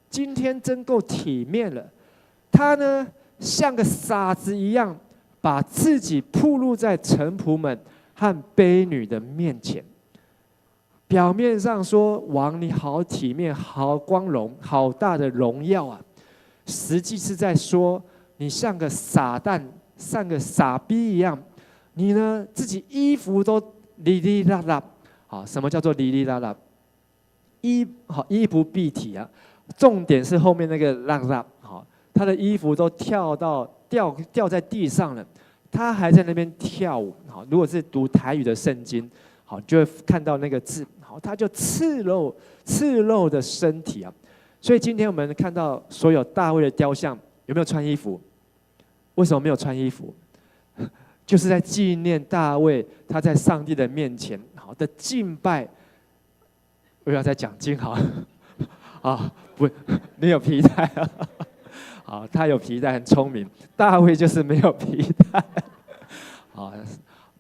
今天真够体面了。他呢，像个傻子一样，把自己暴露在臣仆们和婢女的面前。表面上说王你好体面，好光荣，好大的荣耀啊，实际是在说你像个傻蛋，像个傻逼一样。”你呢？自己衣服都哩哩啦啦，好，什么叫做哩哩啦啦？衣不蔽体啊，重点是后面那个啦啦，好，他的衣服都掉在地上了，他还在那边跳舞，好，如果是读台语的圣经，好，就会看到那个字，好，他就赤露的身体啊，所以今天我们看到所有大卫的雕像，有没有穿衣服？为什么没有穿衣服？就是在纪念大卫，他在上帝的面前好的敬拜。我要再讲经好啊，不，你有皮带啊，好，他有皮带，很聪明。大卫就是没有皮带，好，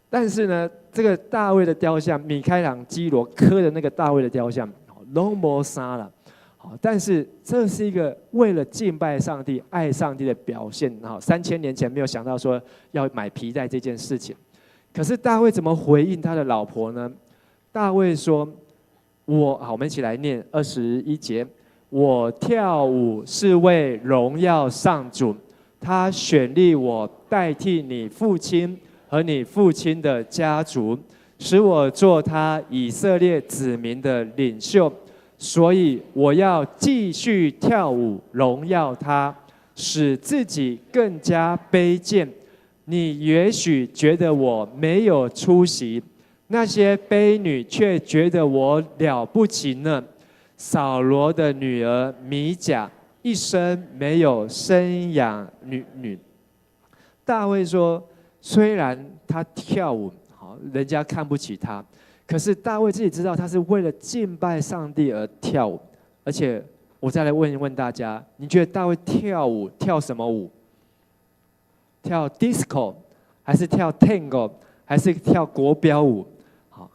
但是呢，这个大卫的雕像，米开朗基罗刻的那个大卫的雕像，都没杀了。好，但是这是一个为了敬拜上帝、爱上帝的表现。好，3000年前没有想到说要买皮带这件事情。可是大卫怎么回应他的老婆呢？大卫说：“我们一起来念21节。我跳舞是为荣耀上主，他选立我代替你父亲和你父亲的家族，使我做他以色列子民的领袖。所以我要继续跳舞，荣耀他，使自己更加卑贱。你也许觉得我没有出息，那些婢女却觉得我了不起呢。扫罗的女儿米甲一生没有生养女。”大卫说，虽然他跳舞，好，人家看不起他。可是大卫自己知道，他是为了敬拜上帝而跳舞。而且我再来问一问大家，你觉得大卫跳舞跳什么舞？跳 disco 还是跳 tango 还是跳国标舞？好，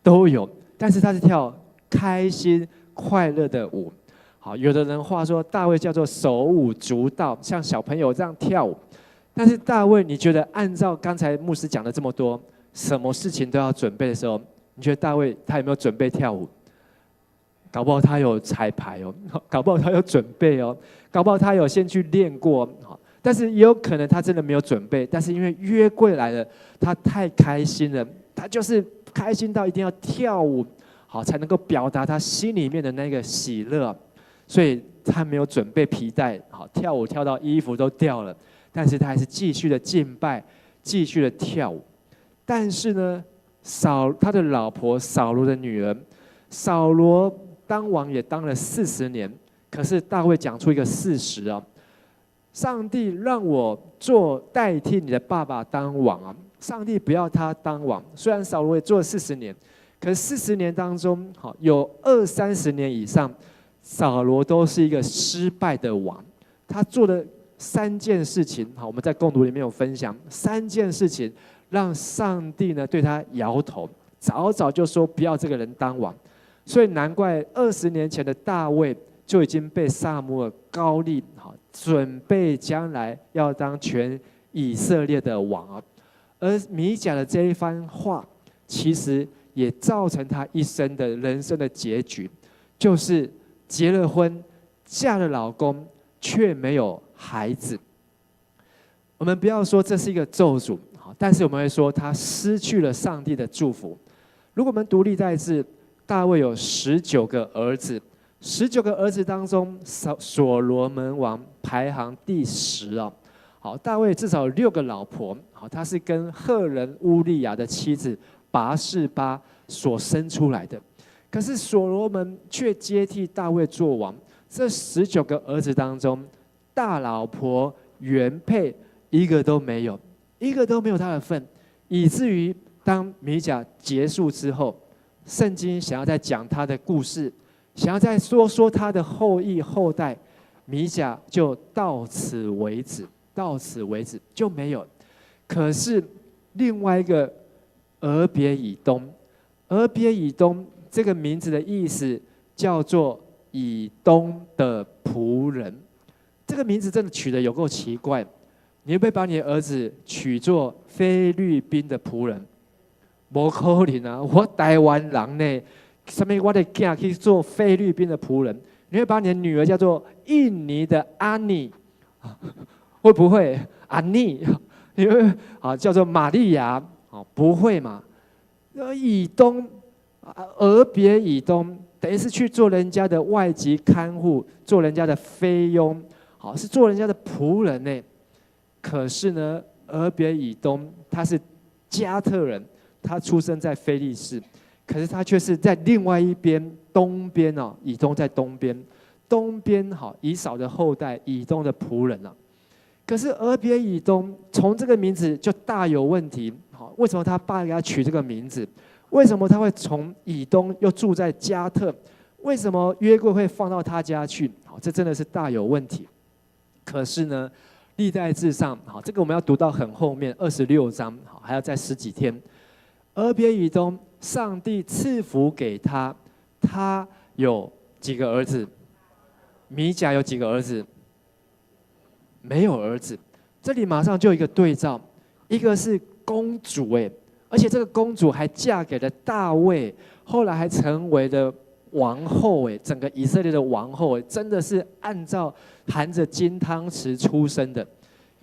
都有。但是他是跳开心快乐的舞。好，有的人话说大卫叫做手舞足蹈，像小朋友这样跳舞。但是大卫，你觉得按照刚才牧师讲的这么多，什么事情都要准备的时候，你觉得大卫他有没有准备跳舞？搞不好他有彩排哦，搞不好他有准备哦，搞不好他有先去练过。但是也有可能他真的没有准备，但是因为约柜来了，他太开心了，他就是开心到一定要跳舞，好才能够表达他心里面的那个喜乐。所以他没有准备皮带，好跳舞跳到衣服都掉了，但是他还是继续的敬拜，继续的跳舞。但是呢，他的老婆扫罗的女儿，扫罗当王也当了40年，可是大卫讲出一个事实啊，上帝让我代替你的爸爸当王啊，上帝不要他当王。虽然扫罗也做了40年，可是40年当中，好有20-30年以上，扫罗都是一个失败的王，他做的3件事情，好，我们在共读里面有分享3件事情，让上帝呢对他摇头，早早就说不要这个人当王。所以难怪20年前的大卫就已经被撒母耳膏立，好，准备将来要当全以色列的王啊。而米甲的这一番话，其实也造成他一生的人生的结局，就是结了婚，嫁了老公，却没有孩子。我们不要说这是一个咒诅，但是我们会说他失去了上帝的祝福。如果我们读历代志，大卫有19个儿子，19个儿子当中，所罗门王排行第10啊。好，大卫至少有6个老婆，好，他是跟赫人乌利亚的妻子拔示巴所生出来的。可是所罗门却接替大卫做王。这19个儿子当中，大老婆原配一个都没有，一个都没有他的份，以至于当米甲结束之后，圣经想要再讲他的故事，想要再说他的后裔后代，米甲就到此为止，到此为止就没有。可是另外一个俄别以东，俄别以东这个名字的意思叫做以东的仆人。这个名字真的取得有够奇怪，你会不会把你的儿子取作菲律宾的仆人？不可能啊！我台湾人呢，什么我的囝去做菲律宾的仆人？你会把你的女儿叫做印尼的安妮？会不会安妮？因为啊叫做玛利亚？不会嘛？以东，俄别以东，等于是去做人家的外籍看护，做人家的菲佣，好，是做人家的仆人呢。可是呢，俄别以东他是加特人。他出生在非利士，可是他却是在另外一边东边哦，以东在东边，东边好以扫的后代以东的仆人啊。可是俄别以东从这个名字就大有问题，好，为什么他爸给他取这个名字？为什么他会从以东又住在加特？为什么约柜会放到他家去？好，这真的是大有问题。可是呢，历代志上好，这个我们要读到很后面26章，好，还要再10几天。俄别以东，上帝赐福给他，他有几个儿子？米甲有几个儿子？没有儿子。这里马上就有一个对照，一个是公主而且这个公主还嫁给了大卫，后来还成为了王后整个以色列的王后真的是按照含着金汤匙出生的。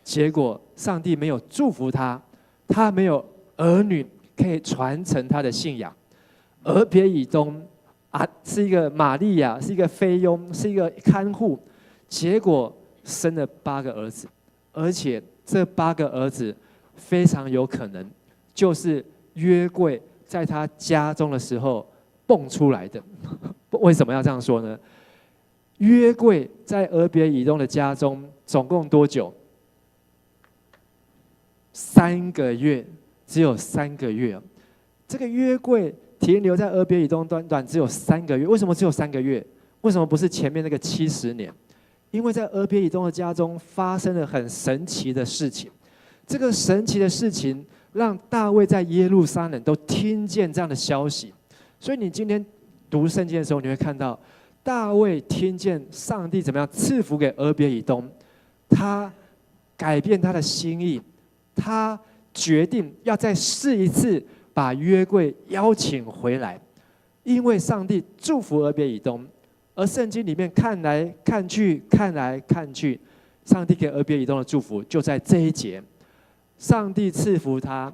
结果上帝没有祝福他，他没有儿女可以传承他的信仰。俄别以东是一个玛利亚，是一个菲佣，是一个看护，结果生了8个儿子，而且这8个儿子非常有可能就是约柜在他家中的时候蹦出来的。为什么要这样说呢？约柜在俄别以东的家中总共多久？3个月。只有3个月，这个约柜停留在俄别以东短短只有3个月。为什么只有3个月？为什么不是前面那个70年？因为在俄别以东的家中发生了很神奇的事情。这个神奇的事情让大卫在耶路撒冷都听见这样的消息。所以你今天读圣经的时候，你会看到大卫听见上帝怎么样赐福给俄别以东，他改变他的心意，他决定要再试一次把约柜邀请回来，因为上帝祝福俄别以东。而圣经里面看来看去，看来看去，上帝给俄别以东的祝福就在这一节。上帝赐福他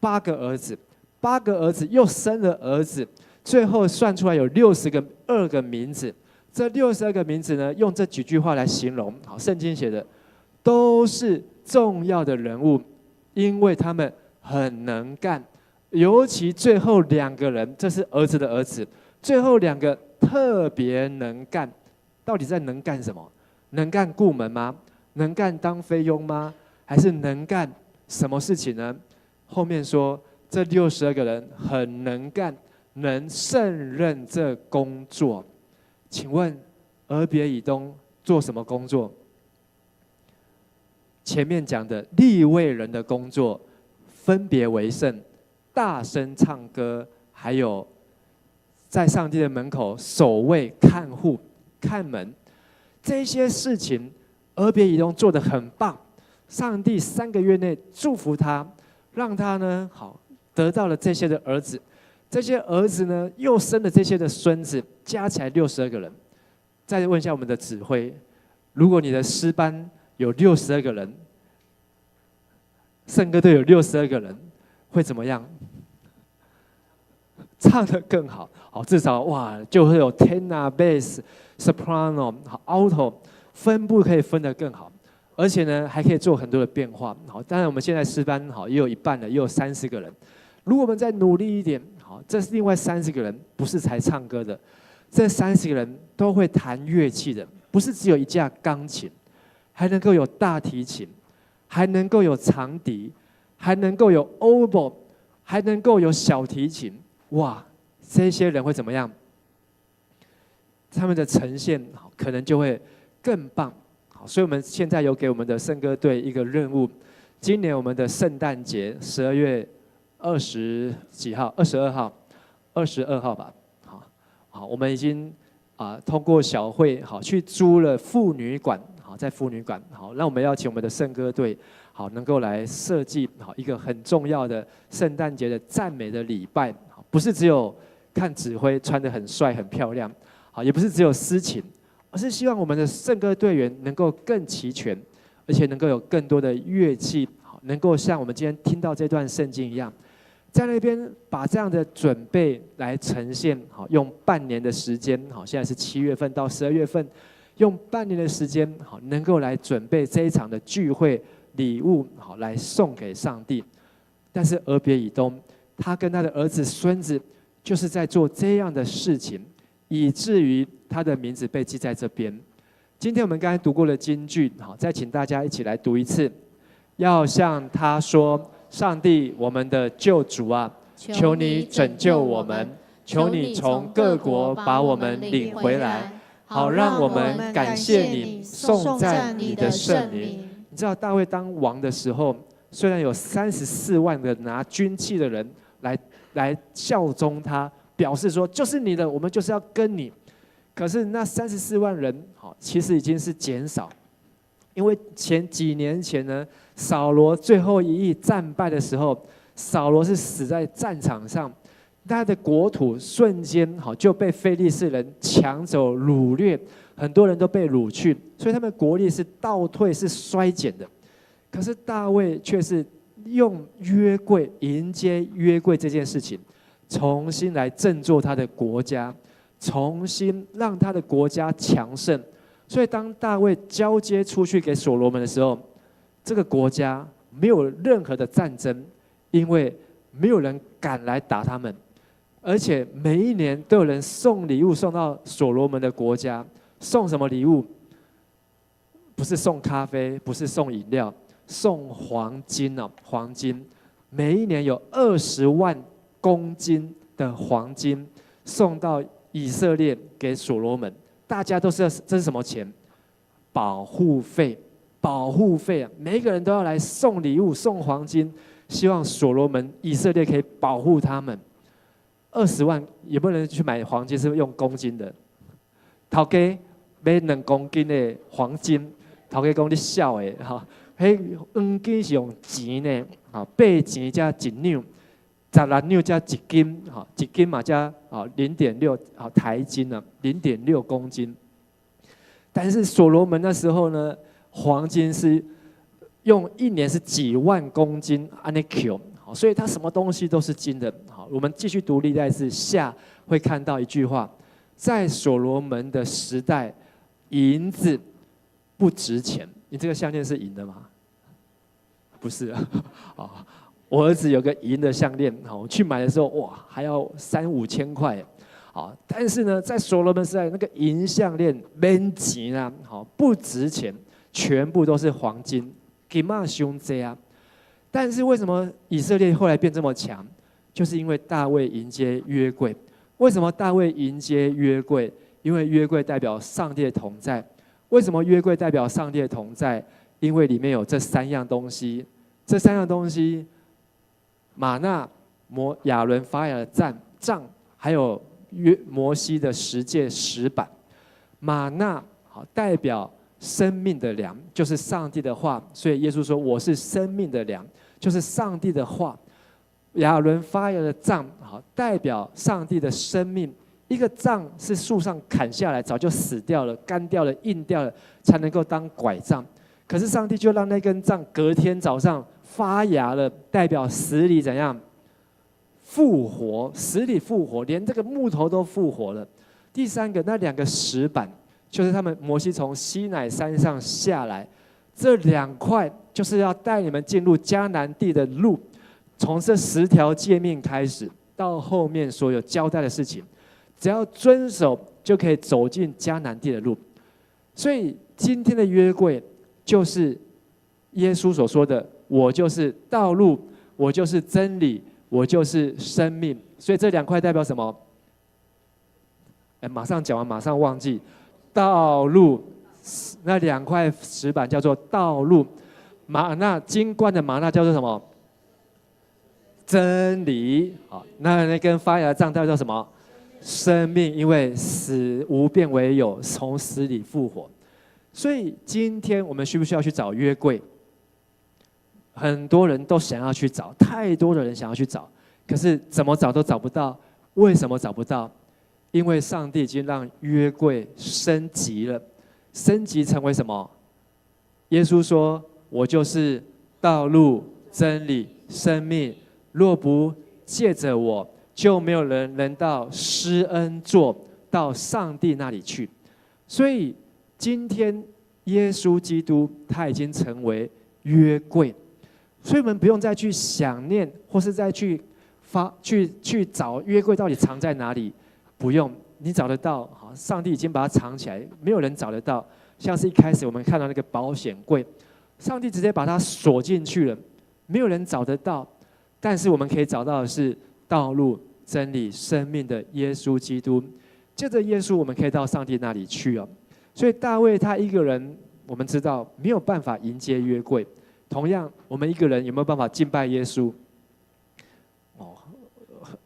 8个儿子，8个儿子又生了儿子，最后算出来有62个名字。这62个名字呢，用这几句话来形容。好，圣经写的都是重要的人物，因为他们很能干，尤其最后2个人，这是儿子的儿子，最后2个特别能干。到底在能干什么？能干顾门吗？能干当菲佣吗？还是能干什么事情呢？后面说这62个人很能干，能胜任这工作。请问俄别以东做什么工作？前面讲的利未人的工作，分别为圣，大声唱歌，还有在上帝的门口守卫、看护、看门，这些事情，俄别以东做得很棒。上帝3个月内祝福他，让他呢好得到了这些的儿子，这些儿子呢又生了这些的孙子，加起来62个人。再问一下我们的指挥，如果你的诗班有62个人，圣歌队有62个人，会怎么样？唱得更好，好，至少哇就会有 tenor、bass、soprano、alto 分布可以分得更好。而且呢，还可以做很多的变化。好，当然我们现在诗班好也有一半了，也有30个人。如果我们再努力一点，好，这是另外30个人，不是才唱歌的，这30个人都会弹乐器的，不是只有一架钢琴，还能够有大提琴，还能够有长笛，还能够有 oboe， 还能够有小提琴。哇，这些人会怎么样？他们的呈现好，可能就会更棒。所以我们现在有给我们的圣歌队一个任务，今年我们的圣诞节12月20几号，22号吧。好，我们已经通过小会好去租了妇女馆，好在妇女馆好，让我们邀请我们的圣歌队好能够来设计好一个很重要的圣诞节的赞美的礼拜，不是只有看指挥穿得很帅很漂亮，好也不是只有诗情。而是希望我们的圣歌队员能够更齐全，而且能够有更多的乐器，能够像我们今天听到这段圣经一样，在那边把这样的准备来呈现，用半年的时间，现在是7月份到12月份，用半年的时间，能够来准备这一场的聚会礼物，来送给上帝。但是俄别以东，他跟他的儿子孙子，就是在做这样的事情，以至于他的名字被记在这边。今天我们刚才读过了金句，好，再请大家一起来读一次。要向他说：“上帝，我们的救主啊，求你拯救我们，求你从各国把我们领回来，好让我们感谢你，颂赞你的圣名。”你知道大卫当王的时候，虽然有34万个拿军器的人来效忠他，表示说就是你的，我们就是要跟你。可是那34万人，其实已经是减少，因为几年前呢，扫罗最后一役战败的时候，扫罗是死在战场上，他的国土瞬间就被非利士人抢走掳掠，很多人都被掳去，所以他们国力是倒退，是衰减的。可是大卫却是用约柜迎接约柜这件事情，重新来振作他的国家，重新让他的国家强盛。所以当大卫交接出去给所罗门的时候，这个国家没有任何的战争，因为没有人敢来打他们，而且每一年都有人送礼物送到所罗门的国家。送什么礼物？不是送咖啡，不是送饮料，送黄金哦，黄金。每一年有20万公斤的黄金送到以色列给所罗门。大家都是这是什么钱？保护费，保护费啊！每一个人都要来送礼物、送黄金，希望所罗门、以色列可以保护他们。20万有没有人去买黄金是用公斤的？头家买2公斤的黄金，头家讲你笑的哈，迄黄金是用钱呢，啊，8钱加1两，16两加1斤，哈，1斤嘛加0.6台斤呢，0.6公斤。但是所罗门那时候呢，黄金是用1年是几万公斤，安尼 Q， 所以他什么东西都是金的。好，我们继续读历代志下，会看到一句话：在所罗门的时代，银子不值钱。你这个项链是银的吗？不是啊。我儿子有个银的项链，我去买的时候，哇，还要3-5千块。但是呢，在所罗门时代，那个银项链免钱啊，不值钱，全部都是黄金，金嘛伤济啊。但是为什么以色列后来变这么强？就是因为大卫迎接约柜。为什么大卫迎接约柜？因为约柜代表上帝的同在。为什么约柜代表上帝的同在？因为里面有这3样东西。这3样东西，玛纳、亚伦发芽的杖，还有摩西的十诫石板。玛纳好代表生命的粮，就是上帝的话，所以耶稣说：“我是生命的粮，就是上帝的话。”亚伦发芽的杖，好代表上帝的生命。一个杖是树上砍下来，早就死掉了、干掉了、硬掉了，才能够当拐杖。可是上帝就让那根杖隔天早上发芽了，代表死里怎样复活？死里复活，连这个木头都复活了。第3个，那2个石板，就是他们摩西从西乃山上下来，这2块就是要带你们进入迦南地的路。从这10条诫命开始，到后面所有交代的事情，只要遵守，就可以走进迦南地的路。所以今天的约柜，就是耶稣所说的：“我就是道路，我就是真理，我就是生命。”所以这2块代表什么？马上讲完，马上忘记。道路，那2块石板叫做道路。玛纳金冠的玛纳叫做什么？真理。好，那根发芽的杖代表什么？生命，因为死无变为有，从死里复活。所以今天我们需不需要去找约柜？很多人都想要去找，太多的人想要去找，可是怎么找都找不到。为什么找不到？因为上帝已经让约柜升级了，升级成为什么？耶稣说：“我就是道路、真理、生命，若不借着我，就没有人能到施恩座，到上帝那里去。”所以今天耶稣基督他已经成为约柜，所以我们不用再去想念，或是再去找约柜到底藏在哪里。不用，你找得到，上帝已经把它藏起来，没有人找得到。像是一开始我们看到那个保险柜，上帝直接把它锁进去了，没有人找得到。但是我们可以找到的是道路、真理、生命的耶稣基督。借着耶稣，我们可以到上帝那里去哦。所以大卫他一个人，我们知道没有办法迎接约柜。同样，我们一个人有没有办法敬拜耶稣？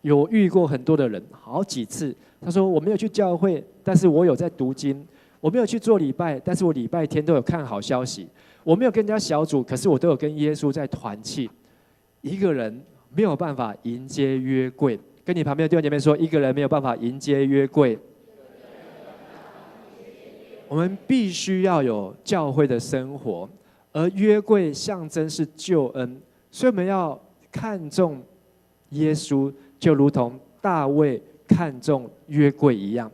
有遇过很多的人，好几次，他说我没有去教会，但是我有在读经；我没有去做礼拜，但是我礼拜天都有看好消息；我没有跟人家小组，可是我都有跟耶稣在团契。一个人没有办法迎接约柜，跟你旁边的弟兄姐妹说，一个人没有办法迎接约柜。我们必须要有教会的生活，而约柜象征是救恩，所以我们要看重耶稣，就如同大卫看重约柜一样。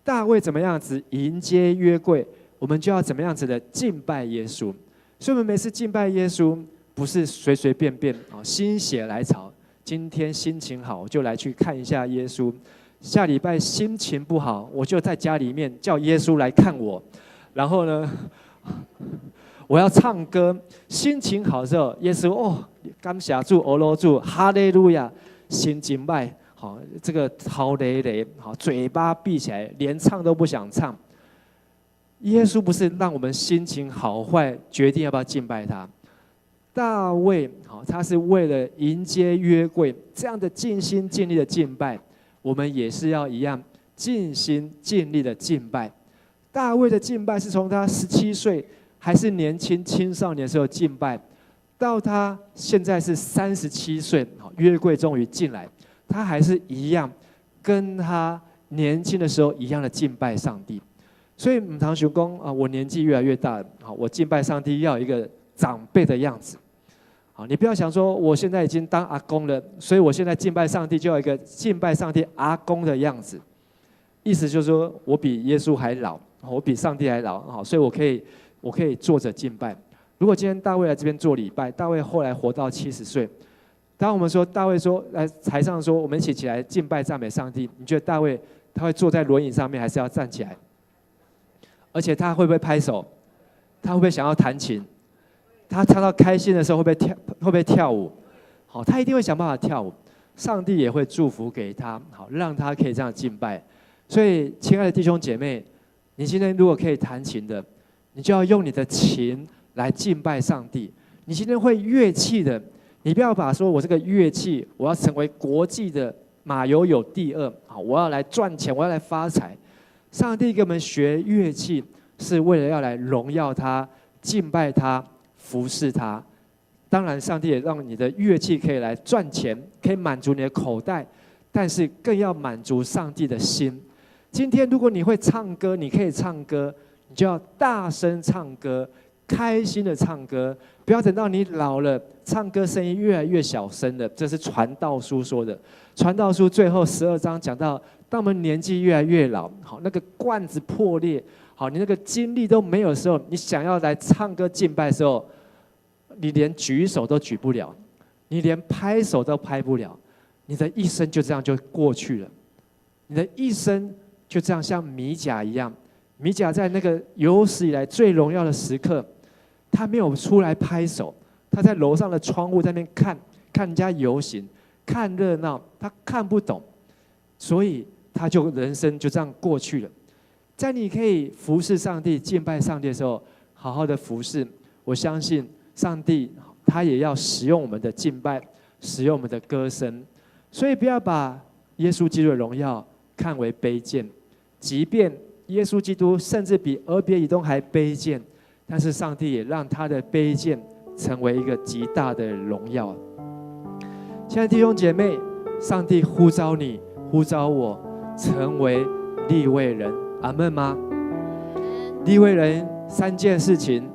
大卫怎么样子迎接约柜，我们就要怎么样子的敬拜耶稣。所以我们每次敬拜耶稣，不是随随便便心血来潮，今天心情好，我就来去看一下耶稣。下礼拜心情不好，我就在家里面叫耶稣来看我。然后呢，我要唱歌，心情好的时候，耶稣感谢主、欧罗主、哈利路亚，心情坏，好，这个好累累，好，嘴巴闭起来，连唱都不想唱。耶稣不是让我们心情好坏决定要不要敬拜他。大卫好，他是为了迎接约柜，这样的尽心尽力的敬拜，我们也是要一样尽心尽力的敬拜。大卫的敬拜是从他17岁还是年轻青少年的时候敬拜，到他现在是37岁，约柜终于进来，他还是一样跟他年轻的时候一样的敬拜上帝。所以唔通想讲我年纪越来越大，我敬拜上帝要有一个长辈的样子。好，你不要想说我现在已经当阿公了，所以我现在敬拜上帝就要一个敬拜上帝阿公的样子。意思就是说我比耶稣还老，我比上帝还老，所以我可以坐着敬拜。如果今天大卫来这边做礼拜，大卫后来活到70岁，当我们说大卫说来台上说我们一起起来敬拜赞美上帝，你觉得大卫他会坐在轮椅上面，还是要站起来？而且他会不会拍手？他会不会想要弹琴？他唱到开心的时候会不会跳舞？好，他一定会想办法跳舞。上帝也会祝福给他，好，让他可以这样敬拜。所以，亲爱的弟兄姐妹，你今天如果可以弹琴的，你就要用你的琴来敬拜上帝。你今天会乐器的，你不要把说我这个乐器，我要成为国际的马友友第2，好，我要来赚钱，我要来发财。上帝给我们学乐器，是为了要来荣耀他、敬拜他、服侍他。当然，上帝也让你的乐器可以来赚钱，可以满足你的口袋，但是更要满足上帝的心。今天如果你会唱歌，你可以唱歌，你就要大声唱歌，开心的唱歌，不要等到你老了，唱歌声音越来越小声了。这是传道书说的。传道书最后12章讲到，当我们年纪越来越老，好，那个罐子破裂，好，你那个精力都没有的时候，你想要来唱歌敬拜的时候，你连举手都举不了，你连拍手都拍不了，你的一生就这样就过去了。你的一生就这样像米甲一样，米甲在那个有史以来最荣耀的时刻，他没有出来拍手，他在楼上的窗户在那边看人家游行，看热闹，他看不懂，所以他就人生就这样过去了。在你可以服侍上帝、敬拜上帝的时候，好好的服侍，我相信上帝他也要使用我们的敬拜，使用我们的歌声，所以不要把耶稣基督的荣耀看为卑贱，即便耶稣基督甚至比俄别以东还卑贱，但是上帝也让他的卑贱成为一个极大的荣耀。亲爱的弟兄姐妹，上帝呼召你，呼召我成为利未人，阿们吗？利未人3件事情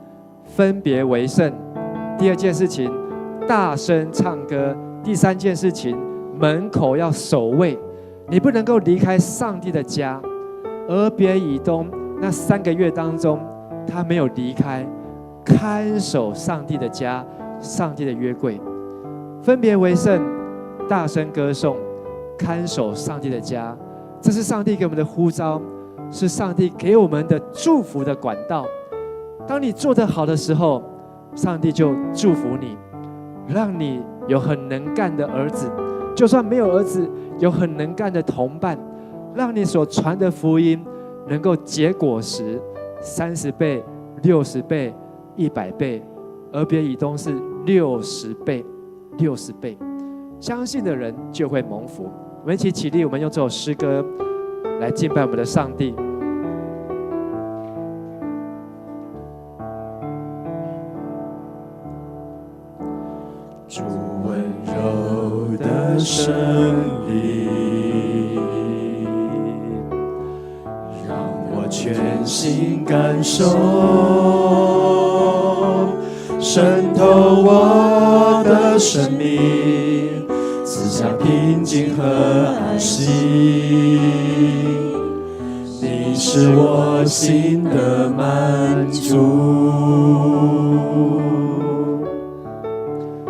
分别为圣，第2件事情大声唱歌，第3件事情门口要守卫。你不能够离开上帝的家。俄别以东那3个月当中，他没有离开，看守上帝的家，上帝的约柜。分别为圣，大声歌颂，看守上帝的家，这是上帝给我们的呼召，是上帝给我们的祝福的管道。当你做得好的时候，上帝就祝福你，让你有很能干的儿子，就算没有儿子，有很能干的同伴，让你所传的福音能够结果实，30倍、60倍、100倍。俄别以东是60倍，60倍。相信的人就会蒙福。我们一起起立，我们用这首诗歌来敬拜我们的上帝。主温柔的圣灵，让我全心感受，渗透我的生命，赐下平静和安息。你是我心的满足。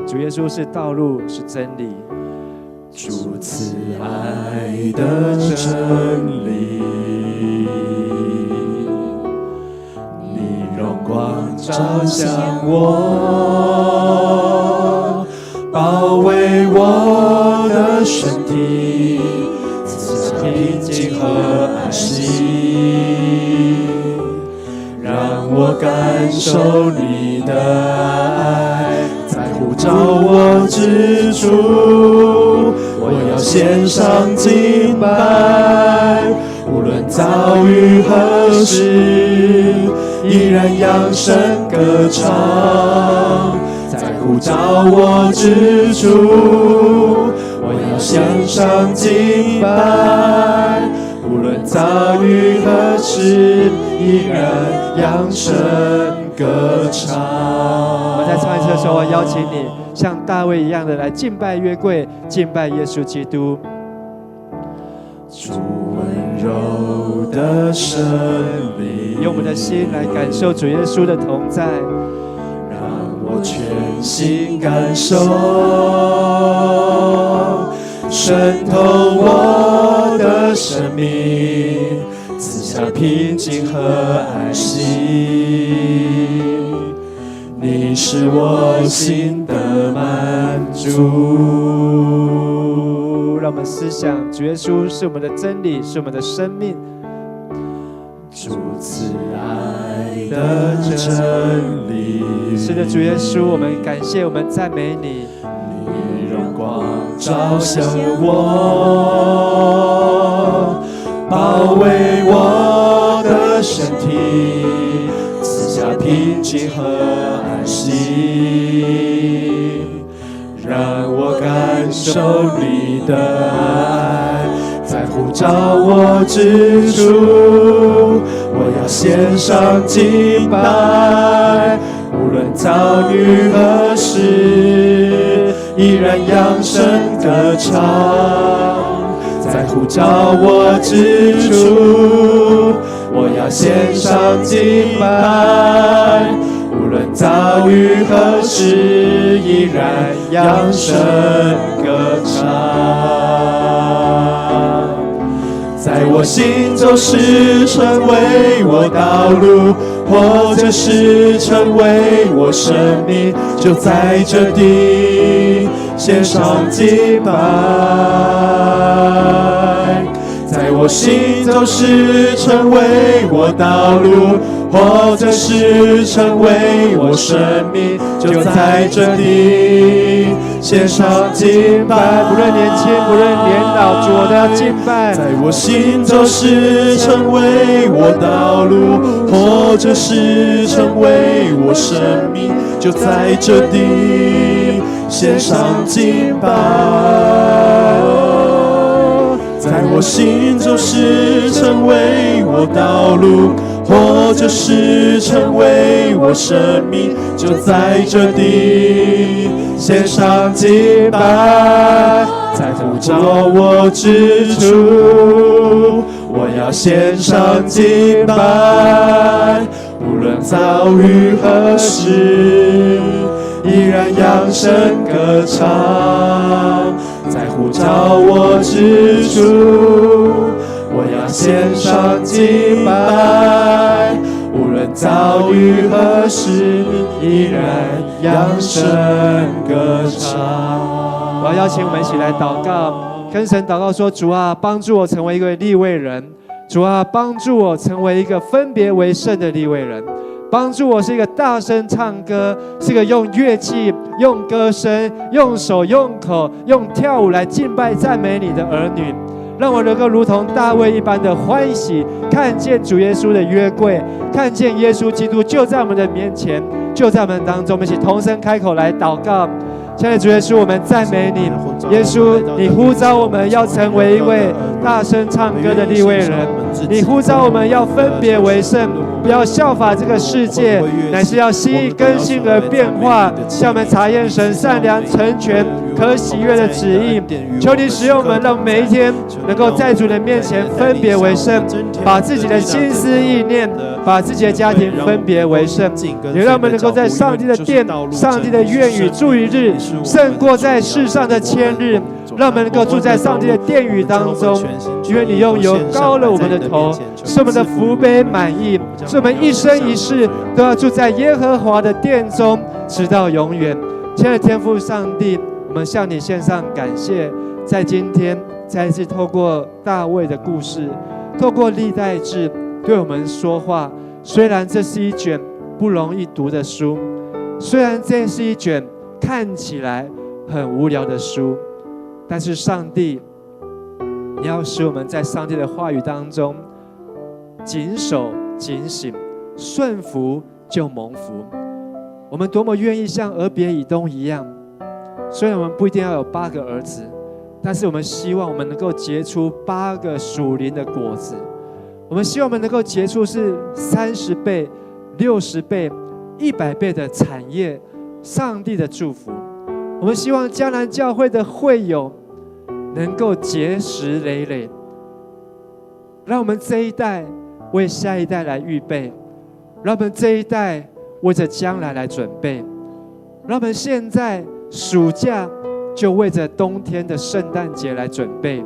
主耶稣是道路，是真理。主慈爱的真理，你荣光照向我，包围我的身体，赐下平静和安息，让我感受你的爱。呼召我之处，我要献上敬拜，无论遭遇何事，依然扬声歌唱。在呼召我之处，我要献上敬拜，无论遭遇何事，依然扬声歌唱。我们在唱一次的时候，我邀请你像大卫一样的来敬拜约柜，敬拜耶稣基督。主温柔的圣灵，用我们的心来感受主耶稣的同在，让我全心感受，渗透我的生命，赐下平静和安息。你是我心的满足。让我们思想，主耶稣是我们的真理，是我们的生命。主慈爱的真理。是的，主耶稣，我们感谢，我们赞美你。你荣光照向我，包围我的身体，赐下平静和安息，让我感受你的爱，在呼召我之处，我要献上敬拜，无论遭遇何事，依然扬声歌唱。在呼召我之处，我要献上敬拜，无论遭遇何事，依然扬声歌唱。在我心中是成为我道路，或者是成为我生命，就在这地献上敬拜。在我心中是成为我道路，或者是成为我生命，就在这地献上敬拜。不论年轻，不论年老，主我都要敬拜。在我心中是成为我道路，或者是成为我生命，就在这地献上敬拜。在我心中是成为我道路，或者是成为我生命，就在这地献上敬拜。在呼召我之处，我要献上敬拜，无论遭遇何事，依然扬声歌唱。在呼召我之处，我要献上敬拜，无论遭遇何事，依然扬声歌唱。我要邀请我们一起来祷告，跟神祷告说：主啊，帮助我成为一个利未人；主啊，帮助我成为一个分别为圣的利未人；帮助我是一个大声唱歌，是个用乐器、用歌声、用手、用口、用跳舞来敬拜赞美你的儿女。让我能够如同大卫一般的欢喜，看见主耶稣的约柜，看见耶稣基督就在我们的面前，就在我们当中。我们一起同声开口来祷告。亲爱的主耶稣，我们赞美你。耶稣，你呼召我们要成为一位大声唱歌的利未人，你呼召我们要分别为圣，不要效法这个世界，乃是要心意更新而变化，向我们查验神善良、成全、可喜悦的旨意。求你使用我们，让每一天能够在主的面前分别为圣，把自己的心思意念，把自己的家庭分别为圣，也让我们能够在上帝的殿、上帝的院宇住一日，胜过在世上的千日。让我们能够住在上帝的殿宇当中，因为你用油膏了我们的头，使我们的福杯满溢，使我们一生一世都要住在耶和华的殿中，直到永远。亲爱的天父上帝，我们向你献上感谢，在今天再一次透过大卫的故事，透过历代志对我们说话。虽然这是一卷不容易读的书，虽然这是一卷看起来很无聊的书，但是上帝，你要使我们在上帝的话语当中谨守警醒，顺服就蒙福。我们多么愿意像俄别以东一样，虽然我们不一定要有8个儿子，但是我们希望我们能够结出8个属灵的果子。我们希望我们能够结出是30倍、60倍、100倍的产业，上帝的祝福。我们希望迦南教会的会友能够结实累累，让我们这一代为下一代来预备，让我们这一代为着将来来准备，让我们现在暑假就为着冬天的圣诞节来准备，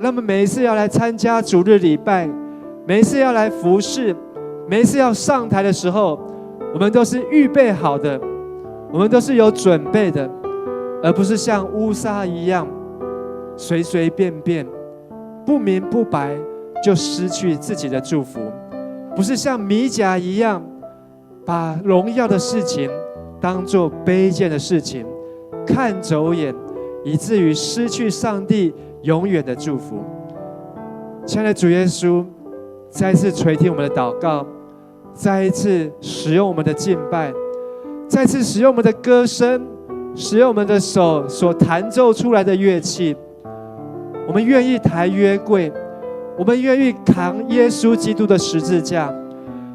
让我们每一次要来参加主日礼拜，每一次要来服侍，每一次要上台的时候，我们都是预备好的，我们都是有准备的，而不是像乌撒一样随随便便不明不白就失去自己的祝福。不是像米甲一样，把荣耀的事情当作卑贱的事情，看走眼，以至于失去上帝永远的祝福。亲爱的主耶稣，再一次垂听我们的祷告，再一次使用我们的敬拜，再次使用我们的歌声，使用我们的手所弹奏出来的乐器。我们愿意抬约柜，我们愿意扛耶稣基督的十字架，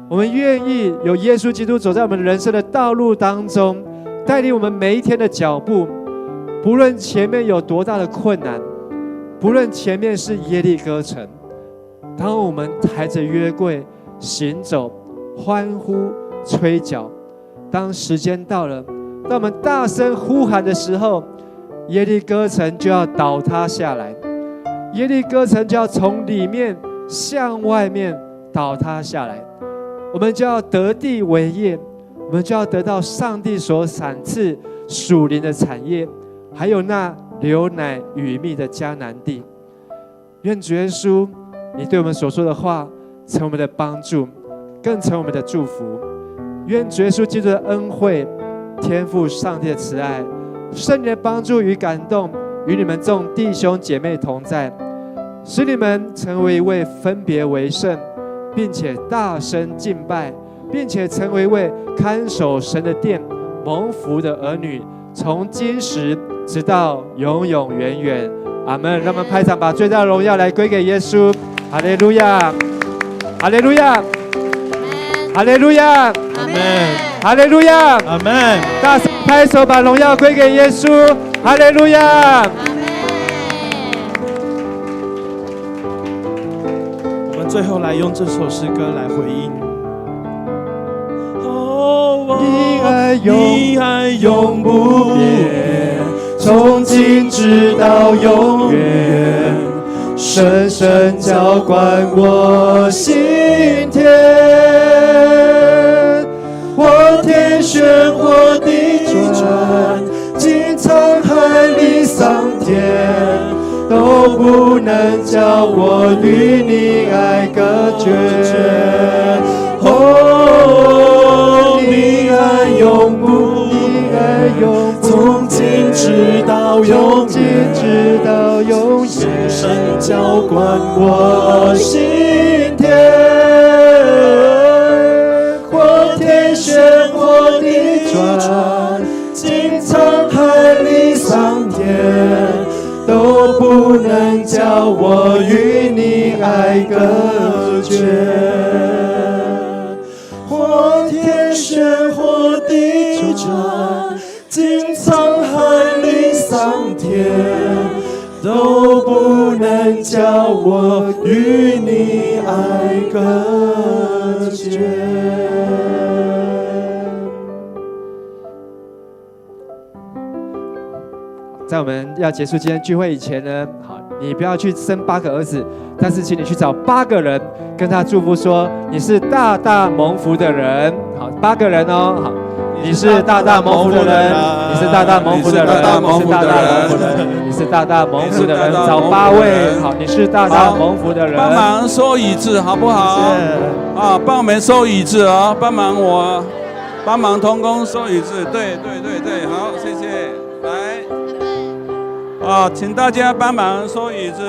我们愿意有耶稣基督走在我们人生的道路当中，带领我们每一天的脚步。不论前面有多大的困难，不论前面是耶利哥城，当我们抬着约柜行走，欢呼吹角，当时间到了，当我们大声呼喊的时候，耶利哥城就要倒塌下来，耶利哥城就要从里面向外面倒塌下来，我们就要得地为业，我们就要得到上帝所赏赐属灵的产业，还有那流奶与蜜的迦南地。愿主耶稣你对我们所说的话成为我们的帮助，更成为我们的祝福。愿主耶稣基督的恩惠、天父上帝的慈爱、圣灵的帮助与感动与你们众弟兄姐妹同在，使你们成为一位分别为圣，并且大声敬拜，并且成为一位看守神的殿蒙福的儿女，从今时直到永永远远。阿们。让我们拍掌，把最大的荣耀来归给耶稣。哈利路亚，哈利路亚，哈利路亚，阿门，哈利路亚，阿门。大声拍手，把荣耀归给耶稣。哈利路亚。我们最后来用这首诗歌来回应。你爱永不变，从今直到永远，深深浇灌我心田。我天旋或地转，经沧海里桑田，都不能叫我与你爱隔绝。你爱永不变，从今直到永远，深深浇灌我心田。或天旋或地转，经沧海里桑田，都不能叫我与你爱隔绝。或天旋或地转，经沧海里桑田，都不能叫我与你爱隔绝。在我们要结束今天聚会以前呢，好，你不要去生8个儿子，但是请你去找8个人，跟他祝福说你是大大蒙福的人。好，8个人哦，好，你是大大蒙福的人，你是大大蒙福的人，你是大大蒙福的人，你是大大蒙福的人。找8位，好，你是大大蒙福的人。帮忙收椅子好不好？啊，帮我们收椅子哦，帮忙同工收椅子。对，好，谢谢。来，啊，请大家帮忙收椅子。